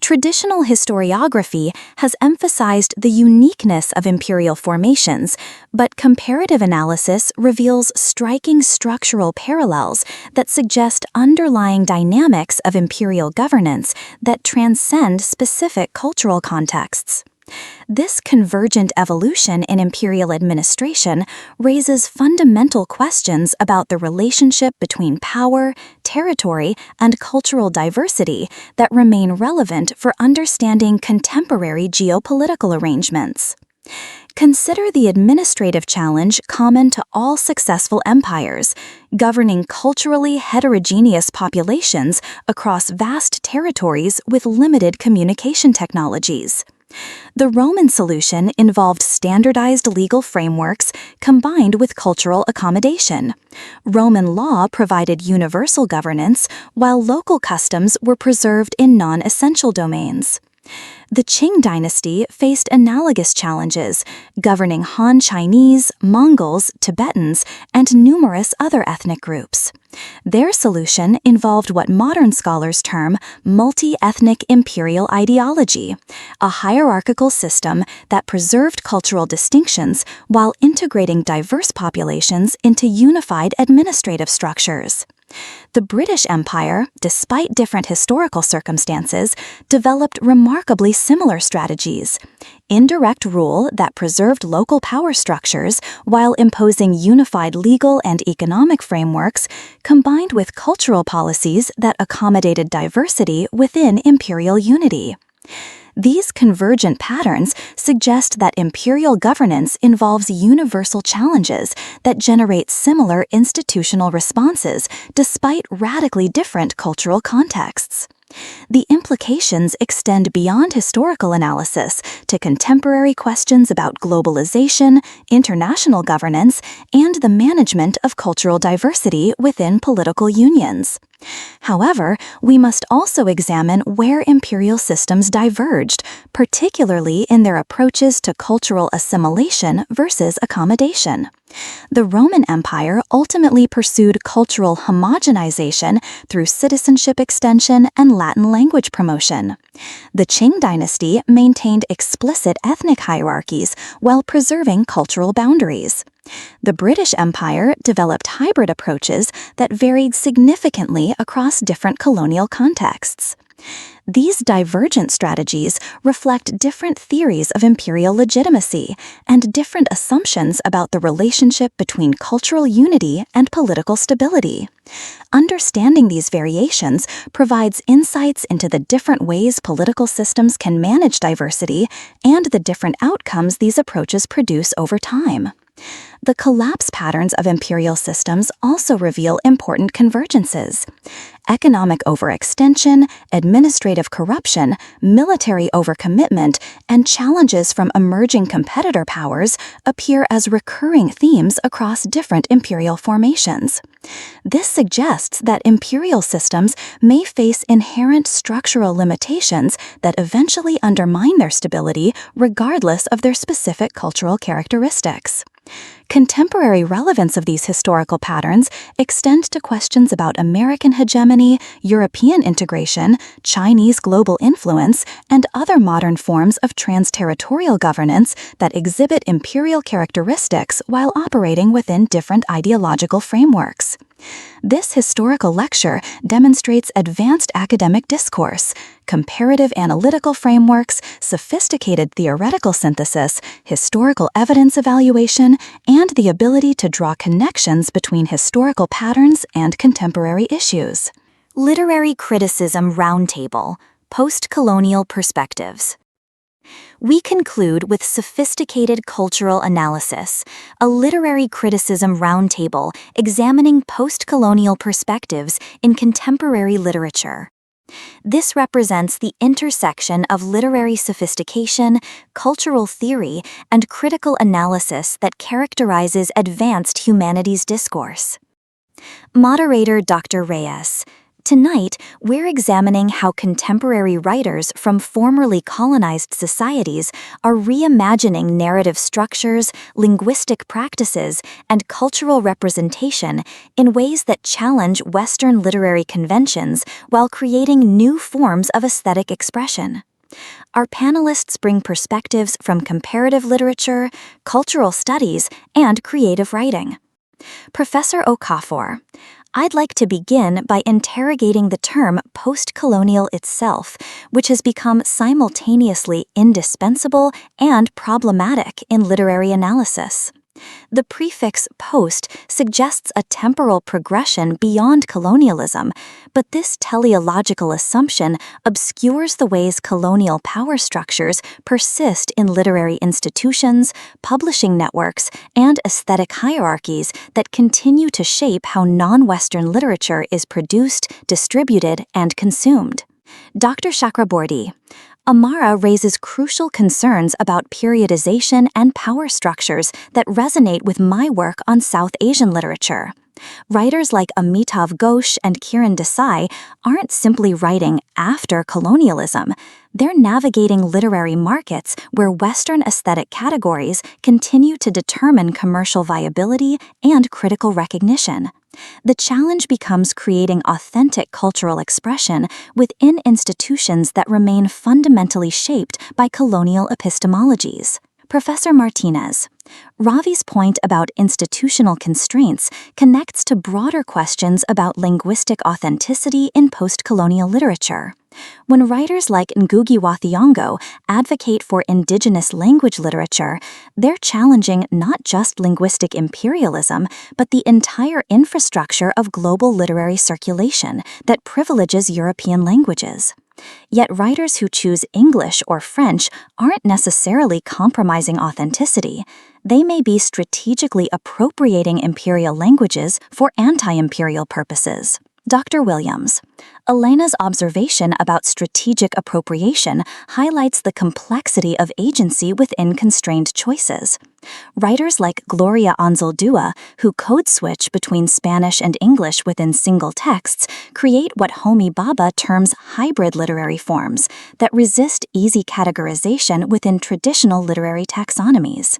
Traditional historiography has emphasized the uniqueness of imperial formations, but comparative analysis reveals striking structural parallels that suggest underlying dynamics of imperial governance that transcend specific cultural contexts. This convergent evolution in imperial administration raises fundamental questions about the relationship between power, territory, and cultural diversity that remain relevant for understanding contemporary geopolitical arrangements. Consider the administrative challenge common to all successful empires, governing culturally heterogeneous populations across vast territories with limited communication technologies. The Roman solution involved standardized legal frameworks combined with cultural accommodation. Roman law provided universal governance, while local customs were preserved in non-essential domains. The Qing dynasty faced analogous challenges, governing Han Chinese, Mongols, Tibetans, and numerous other ethnic groups. Their solution involved what modern scholars term multi-ethnic imperial ideology, a hierarchical system that preserved cultural distinctions while integrating diverse populations into unified administrative structures. The British Empire, despite different historical circumstances, developed remarkably similar strategies. Indirect rule that preserved local power structures while imposing unified legal and economic frameworks, combined with cultural policies that accommodated diversity within imperial unity. These convergent patterns suggest that imperial governance involves universal challenges that generate similar institutional responses despite radically different cultural contexts. The implications extend beyond historical analysis to contemporary questions about globalization, international governance, and the management of cultural diversity within political unions. However, we must also examine where imperial systems diverged, particularly in their approaches to cultural assimilation versus accommodation. The Roman Empire ultimately pursued cultural homogenization through citizenship extension and Latin language promotion. The Qing dynasty maintained explicit ethnic hierarchies while preserving cultural boundaries. The British Empire developed hybrid approaches that varied significantly across different colonial contexts. These divergent strategies reflect different theories of imperial legitimacy and different assumptions about the relationship between cultural unity and political stability. Understanding these variations provides insights into the different ways political systems can manage diversity and the different outcomes these approaches produce over time. The collapse patterns of imperial systems also reveal important convergences. Economic overextension, administrative corruption, military overcommitment, and challenges from emerging competitor powers appear as recurring themes across different imperial formations. This suggests that imperial systems may face inherent structural limitations that eventually undermine their stability regardless of their specific cultural characteristics. Contemporary relevance of these historical patterns extend to questions about American hegemony, European integration, Chinese global influence, and other modern forms of trans-territorial governance that exhibit imperial characteristics while operating within different ideological frameworks. This historical lecture demonstrates advanced academic discourse, comparative analytical frameworks, sophisticated theoretical synthesis, historical evidence evaluation, and the ability to draw connections between historical patterns and contemporary issues. Literary Criticism Roundtable: Post-Colonial Perspectives. We conclude with Sophisticated Cultural Analysis, a literary criticism roundtable examining post-colonial perspectives in contemporary literature. This represents the intersection of literary sophistication, cultural theory, and critical analysis that characterizes advanced humanities discourse. Moderator Dr. Reyes. Tonight, we're examining how contemporary writers from formerly colonized societies are reimagining narrative structures, linguistic practices, and cultural representation in ways that challenge Western literary conventions while creating new forms of aesthetic expression. Our panelists bring perspectives from comparative literature, cultural studies, and creative writing. Professor Okafor, I'd like to begin by interrogating the term post-colonial itself, which has become simultaneously indispensable and problematic in literary analysis. The prefix post suggests a temporal progression beyond colonialism, but this teleological assumption obscures the ways colonial power structures persist in literary institutions, publishing networks, and aesthetic hierarchies that continue to shape how non-Western literature is produced, distributed, and consumed. Dr. Chakraborty, Amara raises crucial concerns about periodization and power structures that resonate with my work on South Asian literature. Writers like Amitav Ghosh and Kiran Desai aren't simply writing after colonialism. They're navigating literary markets where Western aesthetic categories continue to determine commercial viability and critical recognition. The challenge becomes creating authentic cultural expression within institutions that remain fundamentally shaped by colonial epistemologies. Professor Martinez, Ravi's point about institutional constraints connects to broader questions about linguistic authenticity in post-colonial literature. When writers like Ngugi wa Thiong'o advocate for indigenous language literature, they're challenging not just linguistic imperialism, but the entire infrastructure of global literary circulation that privileges European languages. Yet writers who choose English or French aren't necessarily compromising authenticity. They may be strategically appropriating imperial languages for anti-imperial purposes. Dr. Williams, Elena's observation about strategic appropriation highlights the complexity of agency within constrained choices. Writers like Gloria Anzaldúa, who code-switch between Spanish and English within single texts, create what Homi Bhabha terms hybrid literary forms that resist easy categorization within traditional literary taxonomies.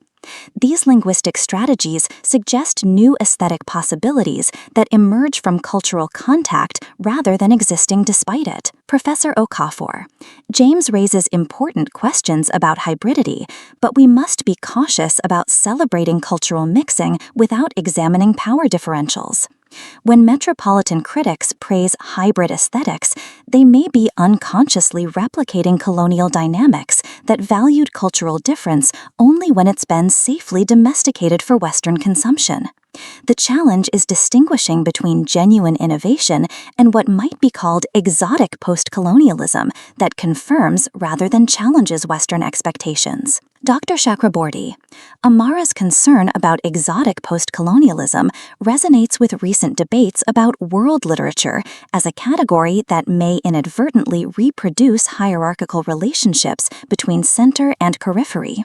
These linguistic strategies suggest new aesthetic possibilities that emerge from cultural contact rather than existing despite it. Professor Okafor, James raises important questions about hybridity, but we must be cautious about celebrating cultural mixing without examining power differentials. When metropolitan critics praise hybrid aesthetics, they may be unconsciously replicating colonial dynamics that valued cultural difference only when it's been safely domesticated for Western consumption. The challenge is distinguishing between genuine innovation and what might be called exotic post-colonialism that confirms rather than challenges Western expectations. Dr. Chakraborty, Amara's concern about exotic post-colonialism resonates with recent debates about world literature as a category that may inadvertently reproduce hierarchical relationships between center and periphery.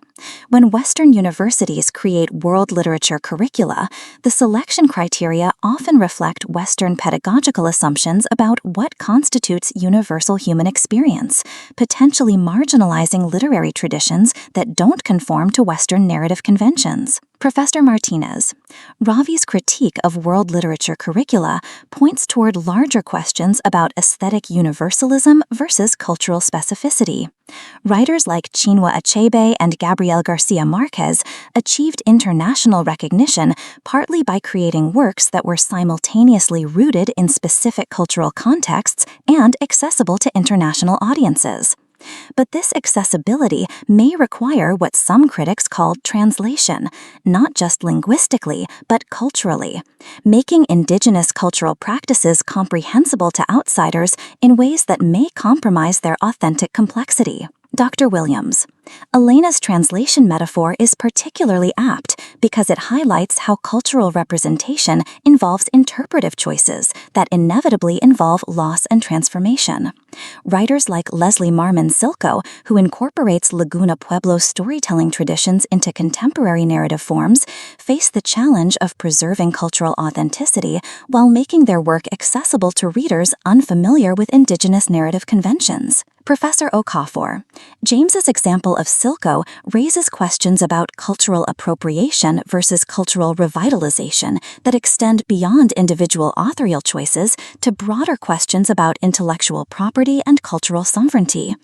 When Western universities create world literature curricula, the selection criteria often reflect Western pedagogical assumptions about what constitutes universal human experience, potentially marginalizing literary traditions that don't conform to Western narrative conventions. Professor Martinez, Ravi's critique of world literature curricula points toward larger questions about aesthetic universalism versus cultural specificity. Writers like Chinua Achebe and Gabriel Garcia Marquez achieved international recognition partly by creating works that were simultaneously rooted in specific cultural contexts and accessible to international audiences. But this accessibility may require what some critics called translation, not just linguistically, but culturally, making indigenous cultural practices comprehensible to outsiders in ways that may compromise their authentic complexity. Dr. Williams, Elena's translation metaphor is particularly apt because it highlights how cultural representation involves interpretive choices that inevitably involve loss and transformation. Writers like Leslie Marmon Silko, who incorporates Laguna Pueblo's storytelling traditions into contemporary narrative forms, face the challenge of preserving cultural authenticity while making their work accessible to readers unfamiliar with indigenous narrative conventions. Professor Okafor, James's example of Silko raises questions about cultural appropriation versus cultural revitalization that extend beyond individual authorial choices to broader questions about intellectual property and cultural sovereignty.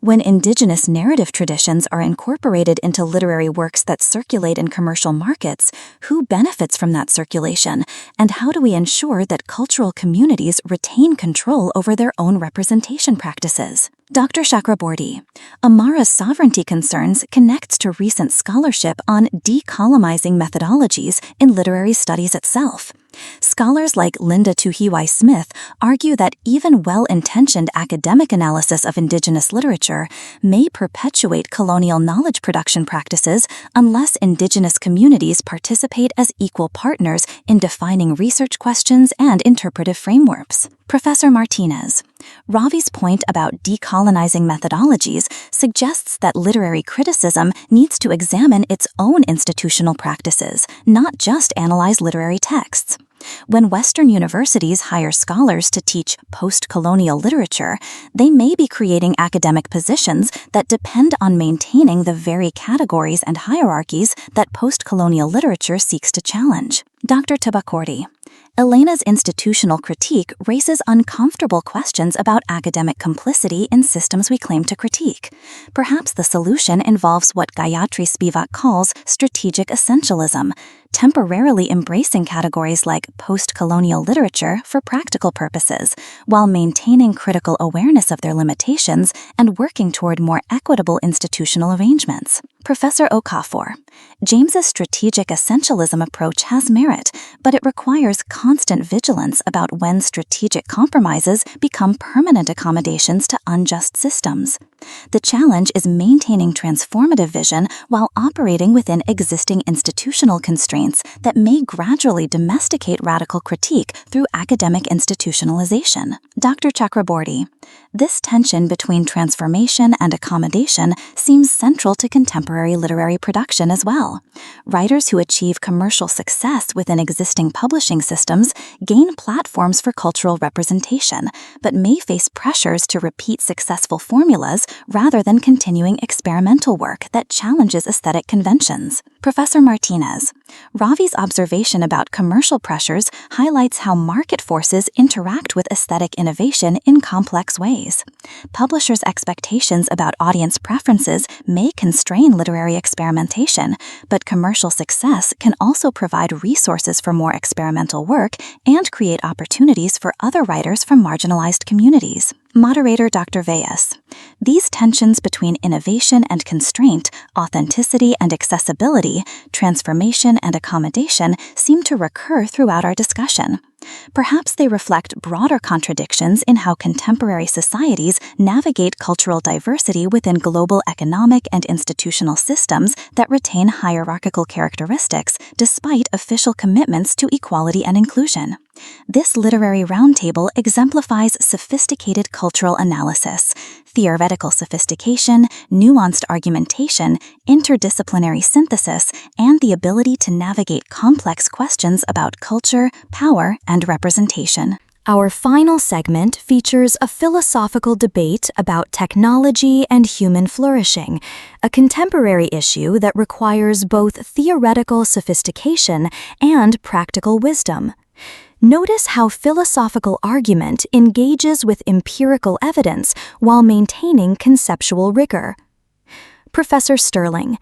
When indigenous narrative traditions are incorporated into literary works that circulate in commercial markets, who benefits from that circulation, and how do we ensure that cultural communities retain control over their own representation practices? Dr. Chakraborty, Amara's sovereignty concerns connects to recent scholarship on decolonizing methodologies in literary studies itself. Scholars like Linda Tuhiwai Smith argue that even well-intentioned academic analysis of indigenous literature may perpetuate colonial knowledge production practices unless indigenous communities participate as equal partners in defining research questions and interpretive frameworks. Professor Martinez, Ravi's point about decolonizing methodologies suggests that literary criticism needs to examine its own institutional practices, not just analyze literary texts. When Western universities hire scholars to teach post-colonial literature, they may be creating academic positions that depend on maintaining the very categories and hierarchies that post-colonial literature seeks to challenge. Dr. Tabakorti, Elena's institutional critique raises uncomfortable questions about academic complicity in systems we claim to critique. Perhaps the solution involves what Gayatri Spivak calls strategic essentialism, temporarily embracing categories like post-colonial literature for practical purposes, while maintaining critical awareness of their limitations and working toward more equitable institutional arrangements. Professor Okafor, James's strategic essentialism approach has merit, but it requires constant vigilance about when strategic compromises become permanent accommodations to unjust systems. The challenge is maintaining transformative vision while operating within existing institutional constraints that may gradually domesticate radical critique through academic institutionalization. Dr. Chakraborty, this tension between transformation and accommodation seems central to contemporary literary production as well. Writers who achieve commercial success within existing publishing systems gain platforms for cultural representation, but may face pressures to repeat successful formulas rather than continuing experimental work that challenges aesthetic conventions. Professor Martinez, Ravi's observation about commercial pressures highlights how market forces interact with aesthetic innovation in complex ways. Publishers' expectations about audience preferences may constrain literary experimentation, but commercial success can also provide resources for more experimental work and create opportunities for other writers from marginalized communities. Moderator Dr. Veyes, these tensions between innovation and constraint, authenticity and accessibility, transformation and accommodation seem to recur throughout our discussion. Perhaps they reflect broader contradictions in how contemporary societies navigate cultural diversity within global economic and institutional systems that retain hierarchical characteristics despite official commitments to equality and inclusion. This literary roundtable exemplifies sophisticated cultural analysis, theoretical sophistication, nuanced argumentation, interdisciplinary synthesis, and the ability to navigate complex questions about culture, power, and representation. Our final segment features a philosophical debate about technology and human flourishing, a contemporary issue that requires both theoretical sophistication and practical wisdom. Notice how philosophical argument engages with empirical evidence while maintaining conceptual rigor. Professor Sterling,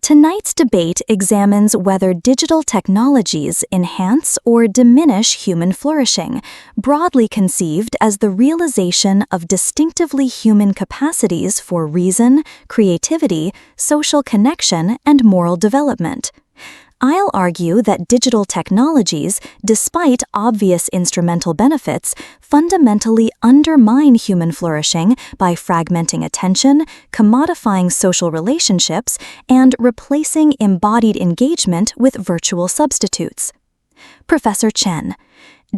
tonight's debate examines whether digital technologies enhance or diminish human flourishing, broadly conceived as the realization of distinctively human capacities for reason, creativity, social connection, and moral development. I'll argue that digital technologies, despite obvious instrumental benefits, fundamentally undermine human flourishing by fragmenting attention, commodifying social relationships, and replacing embodied engagement with virtual substitutes. Professor Chen,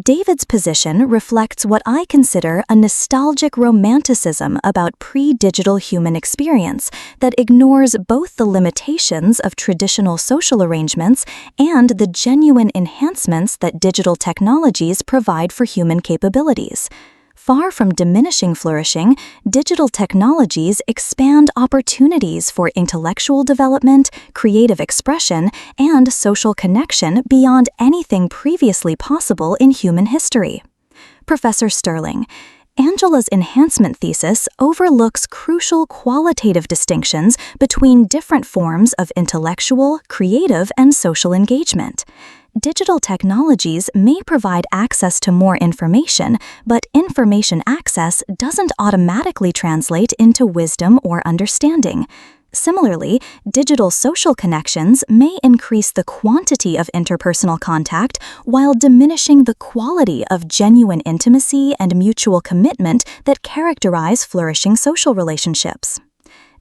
David's position reflects what I consider a nostalgic romanticism about pre-digital human experience that ignores both the limitations of traditional social arrangements and the genuine enhancements that digital technologies provide for human capabilities. Far from diminishing flourishing, digital technologies expand opportunities for intellectual development, creative expression, and social connection beyond anything previously possible in human history. Professor Sterling, Angela's enhancement thesis overlooks crucial qualitative distinctions between different forms of intellectual, creative, and social engagement. Digital technologies may provide access to more information, but information access doesn't automatically translate into wisdom or understanding. Similarly, digital social connections may increase the quantity of interpersonal contact while diminishing the quality of genuine intimacy and mutual commitment that characterize flourishing social relationships.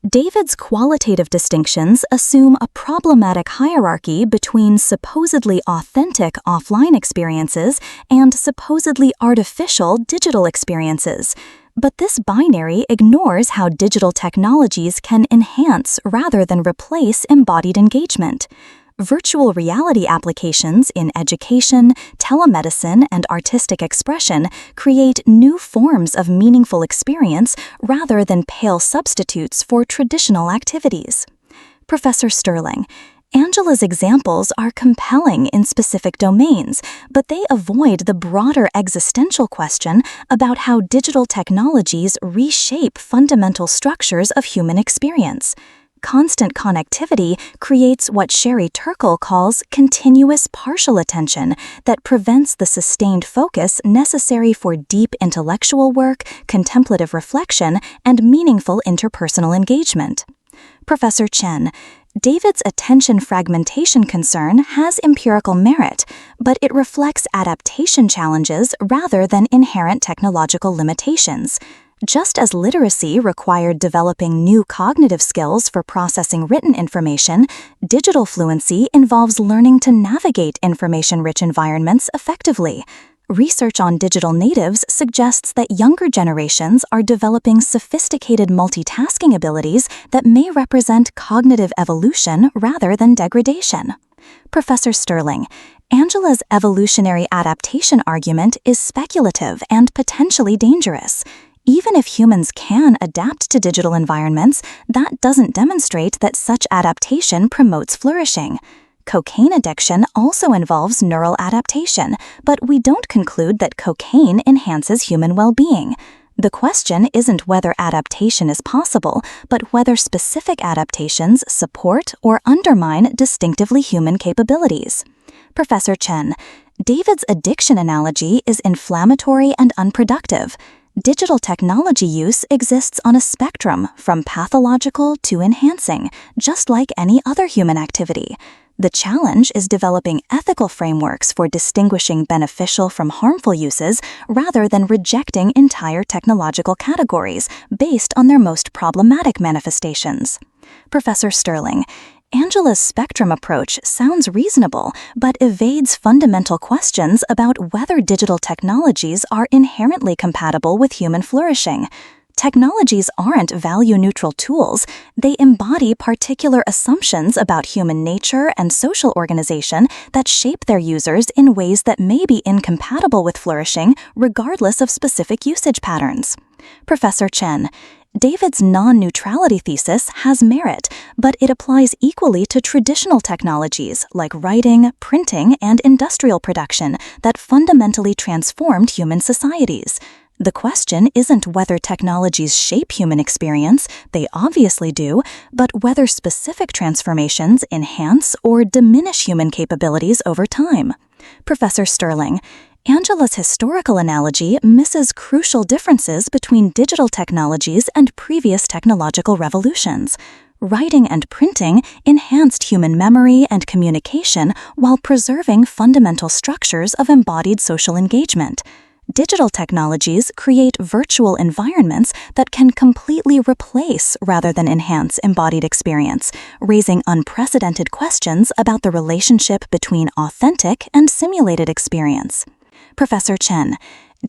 David's qualitative distinctions assume a problematic hierarchy between supposedly authentic offline experiences and supposedly artificial digital experiences. But this binary ignores how digital technologies can enhance rather than replace embodied engagement. Virtual reality applications in education, telemedicine, and artistic expression create new forms of meaningful experience rather than pale substitutes for traditional activities. Professor Sterling, Angela's examples are compelling in specific domains, but they avoid the broader existential question about how digital technologies reshape fundamental structures of human experience. Constant connectivity creates what Sherry Turkle calls continuous partial attention that prevents the sustained focus necessary for deep intellectual work, contemplative reflection, and meaningful interpersonal engagement. Professor Chen, David's attention fragmentation concern has empirical merit, but it reflects adaptation challenges rather than inherent technological limitations. Just as literacy required developing new cognitive skills for processing written information, digital fluency involves learning to navigate information-rich environments effectively. Research on digital natives suggests that younger generations are developing sophisticated multitasking abilities that may represent cognitive evolution rather than degradation. Professor Sterling, Angela's evolutionary adaptation argument is speculative and potentially dangerous. Even if humans can adapt to digital environments, that doesn't demonstrate that such adaptation promotes flourishing. Cocaine addiction also involves neural adaptation, but we don't conclude that cocaine enhances human well-being. The question isn't whether adaptation is possible, but whether specific adaptations support or undermine distinctively human capabilities. Professor Chen, David's addiction analogy is inflammatory and unproductive. Digital technology use exists on a spectrum from pathological to enhancing, just like any other human activity. The challenge is developing ethical frameworks for distinguishing beneficial from harmful uses rather than rejecting entire technological categories based on their most problematic manifestations. Professor Sterling, Angela's spectrum approach sounds reasonable, but evades fundamental questions about whether digital technologies are inherently compatible with human flourishing. Technologies aren't value-neutral tools. They embody particular assumptions about human nature and social organization that shape their users in ways that may be incompatible with flourishing, regardless of specific usage patterns. Professor Chen, David's non-neutrality thesis has merit, but it applies equally to traditional technologies like writing, printing, and industrial production that fundamentally transformed human societies. The question isn't whether technologies shape human experience, they obviously do, but whether specific transformations enhance or diminish human capabilities over time. Professor Sterling, Angela's historical analogy misses crucial differences between digital technologies and previous technological revolutions. Writing and printing enhanced human memory and communication while preserving fundamental structures of embodied social engagement. Digital technologies create virtual environments that can completely replace rather than enhance embodied experience, raising unprecedented questions about the relationship between authentic and simulated experience. Professor Chen,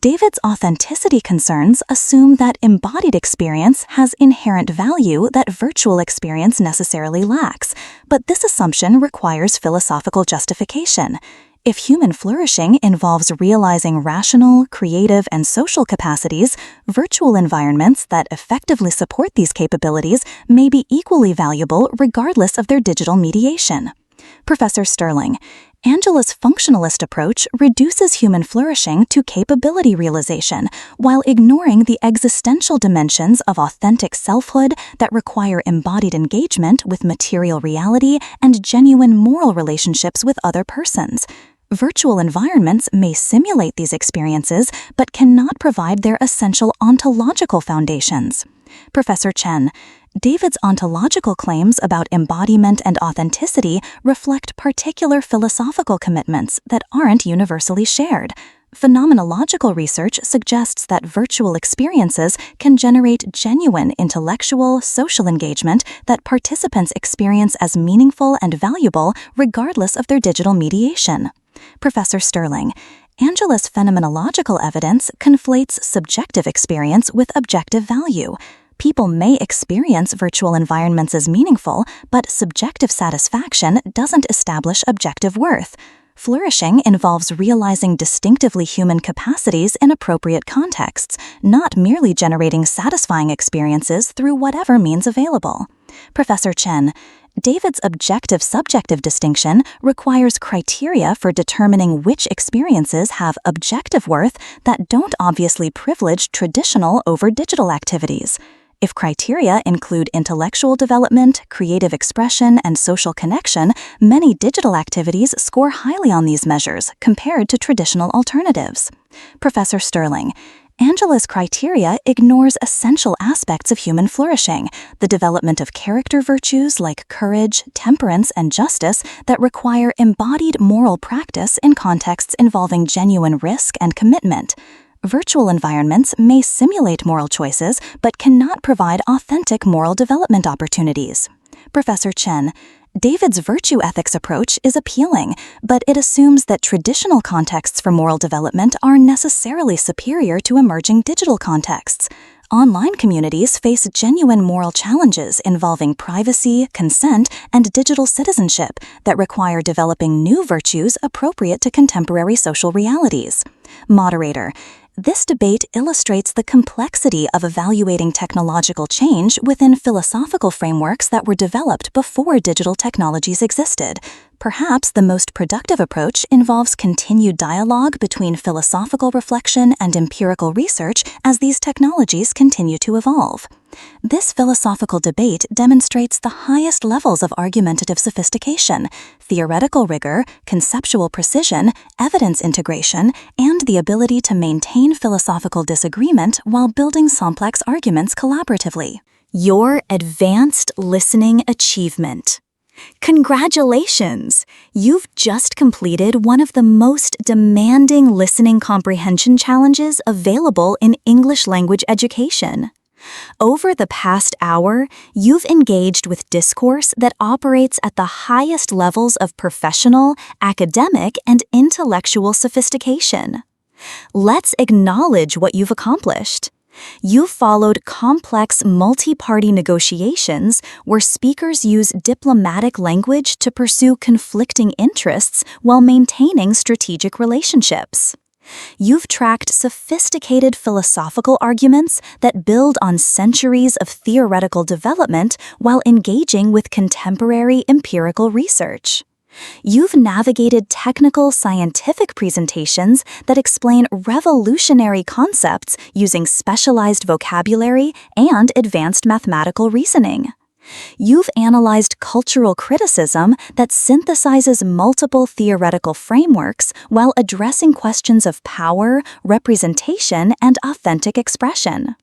David's authenticity concerns assume that embodied experience has inherent value that virtual experience necessarily lacks, but this assumption requires philosophical justification. If human flourishing involves realizing rational, creative, and social capacities, virtual environments that effectively support these capabilities may be equally valuable regardless of their digital mediation. Professor Sterling, Angela's functionalist approach reduces human flourishing to capability realization while ignoring the existential dimensions of authentic selfhood that require embodied engagement with material reality and genuine moral relationships with other persons. Virtual environments may simulate these experiences but cannot provide their essential ontological foundations. Professor Chen, David's ontological claims about embodiment and authenticity reflect particular philosophical commitments that aren't universally shared. Phenomenological research suggests that virtual experiences can generate genuine intellectual, social engagement that participants experience as meaningful and valuable regardless of their digital mediation. Professor Sterling, Angela's phenomenological evidence conflates subjective experience with objective value. People may experience virtual environments as meaningful, but subjective satisfaction doesn't establish objective worth. Flourishing involves realizing distinctively human capacities in appropriate contexts, not merely generating satisfying experiences through whatever means available. Professor Chen, David's objective-subjective distinction requires criteria for determining which experiences have objective worth that don't obviously privilege traditional over digital activities. If criteria include intellectual development, creative expression, and social connection, many digital activities score highly on these measures compared to traditional alternatives. Professor Sterling, Angela's criteria ignores essential aspects of human flourishing, the development of character virtues like courage, temperance, and justice that require embodied moral practice in contexts involving genuine risk and commitment. Virtual environments may simulate moral choices but cannot provide authentic moral development opportunities. Professor Chen, David's virtue ethics approach is appealing, but it assumes that traditional contexts for moral development are necessarily superior to emerging digital contexts. Online communities face genuine moral challenges involving privacy, consent, and digital citizenship that require developing new virtues appropriate to contemporary social realities. Moderator, this debate illustrates the complexity of evaluating technological change within philosophical frameworks that were developed before digital technologies existed. Perhaps the most productive approach involves continued dialogue between philosophical reflection and empirical research as these technologies continue to evolve. This philosophical debate demonstrates the highest levels of argumentative sophistication, theoretical rigor, conceptual precision, evidence integration, and the ability to maintain philosophical disagreement while building complex arguments collaboratively. Your advanced listening achievement. Congratulations! You've just completed one of the most demanding listening comprehension challenges available in English language education. Over the past hour, you've engaged with discourse that operates at the highest levels of professional, academic, and intellectual sophistication. Let's acknowledge what you've accomplished. You followed complex multi-party negotiations where speakers use diplomatic language to pursue conflicting interests while maintaining strategic relationships. You've tracked sophisticated philosophical arguments that build on centuries of theoretical development while engaging with contemporary empirical research. You've navigated technical scientific presentations that explain revolutionary concepts using specialized vocabulary and advanced mathematical reasoning. You've analyzed cultural criticism that synthesizes multiple theoretical frameworks while addressing questions of power, representation, and authentic expression.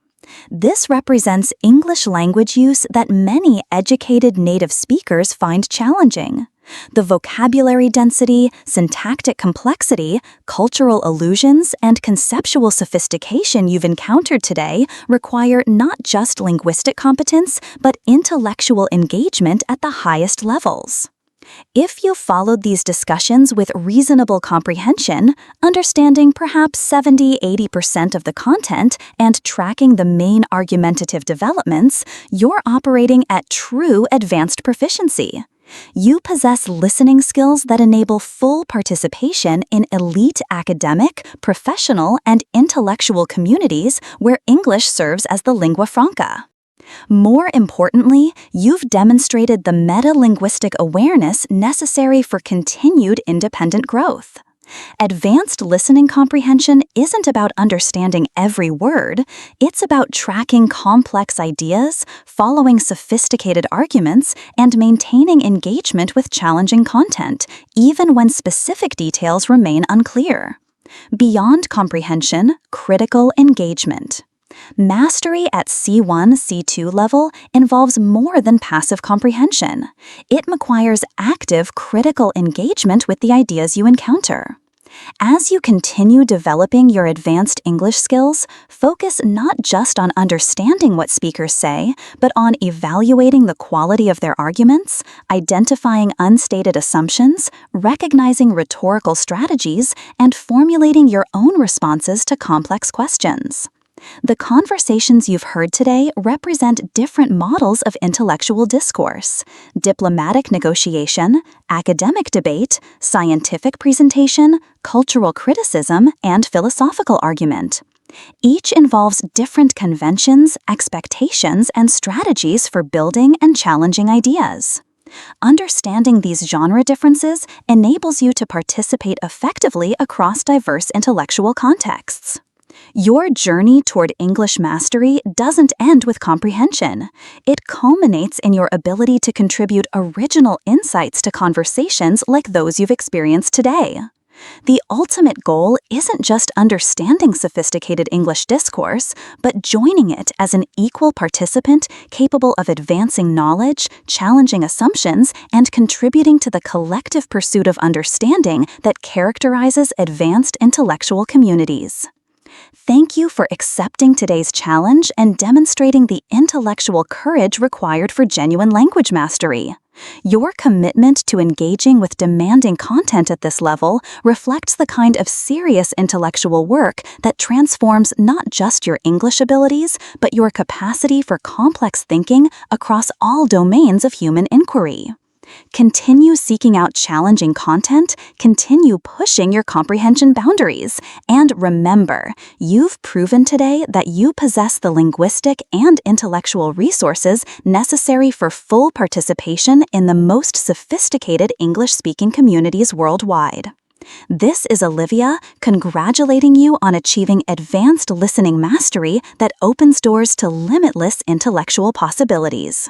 This represents English language use that many educated native speakers find challenging. The vocabulary density, syntactic complexity, cultural allusions, and conceptual sophistication you've encountered today require not just linguistic competence, but intellectual engagement at the highest levels. If you followed these discussions with reasonable comprehension, understanding perhaps 70–80% of the content and tracking the main argumentative developments, you're operating at true advanced proficiency. You possess listening skills that enable full participation in elite academic, professional, and intellectual communities where English serves as the lingua franca. More importantly, you've demonstrated the meta-linguistic awareness necessary for continued independent growth. Advanced listening comprehension isn't about understanding every word, it's about tracking complex ideas, following sophisticated arguments, and maintaining engagement with challenging content, even when specific details remain unclear. Beyond comprehension, critical engagement. Mastery at C1, C2 level involves more than passive comprehension. It requires active critical engagement with the ideas you encounter. As you continue developing your advanced English skills, focus not just on understanding what speakers say, but on evaluating the quality of their arguments, identifying unstated assumptions, recognizing rhetorical strategies, and formulating your own responses to complex questions. The conversations you've heard today represent different models of intellectual discourse: diplomatic negotiation, academic debate, scientific presentation, cultural criticism, and philosophical argument. Each involves different conventions, expectations, and strategies for building and challenging ideas. Understanding these genre differences enables you to participate effectively across diverse intellectual contexts. Your journey toward English mastery doesn't end with comprehension. It culminates in your ability to contribute original insights to conversations like those you've experienced today. The ultimate goal isn't just understanding sophisticated English discourse, but joining it as an equal participant capable of advancing knowledge, challenging assumptions, and contributing to the collective pursuit of understanding that characterizes advanced intellectual communities. Thank you for accepting today's challenge and demonstrating the intellectual courage required for genuine language mastery. Your commitment to engaging with demanding content at this level reflects the kind of serious intellectual work that transforms not just your English abilities, but your capacity for complex thinking across all domains of human inquiry. Continue seeking out challenging content, continue pushing your comprehension boundaries, and remember, you've proven today that you possess the linguistic and intellectual resources necessary for full participation in the most sophisticated English-speaking communities worldwide. This is Olivia, congratulating you on achieving advanced listening mastery that opens doors to limitless intellectual possibilities.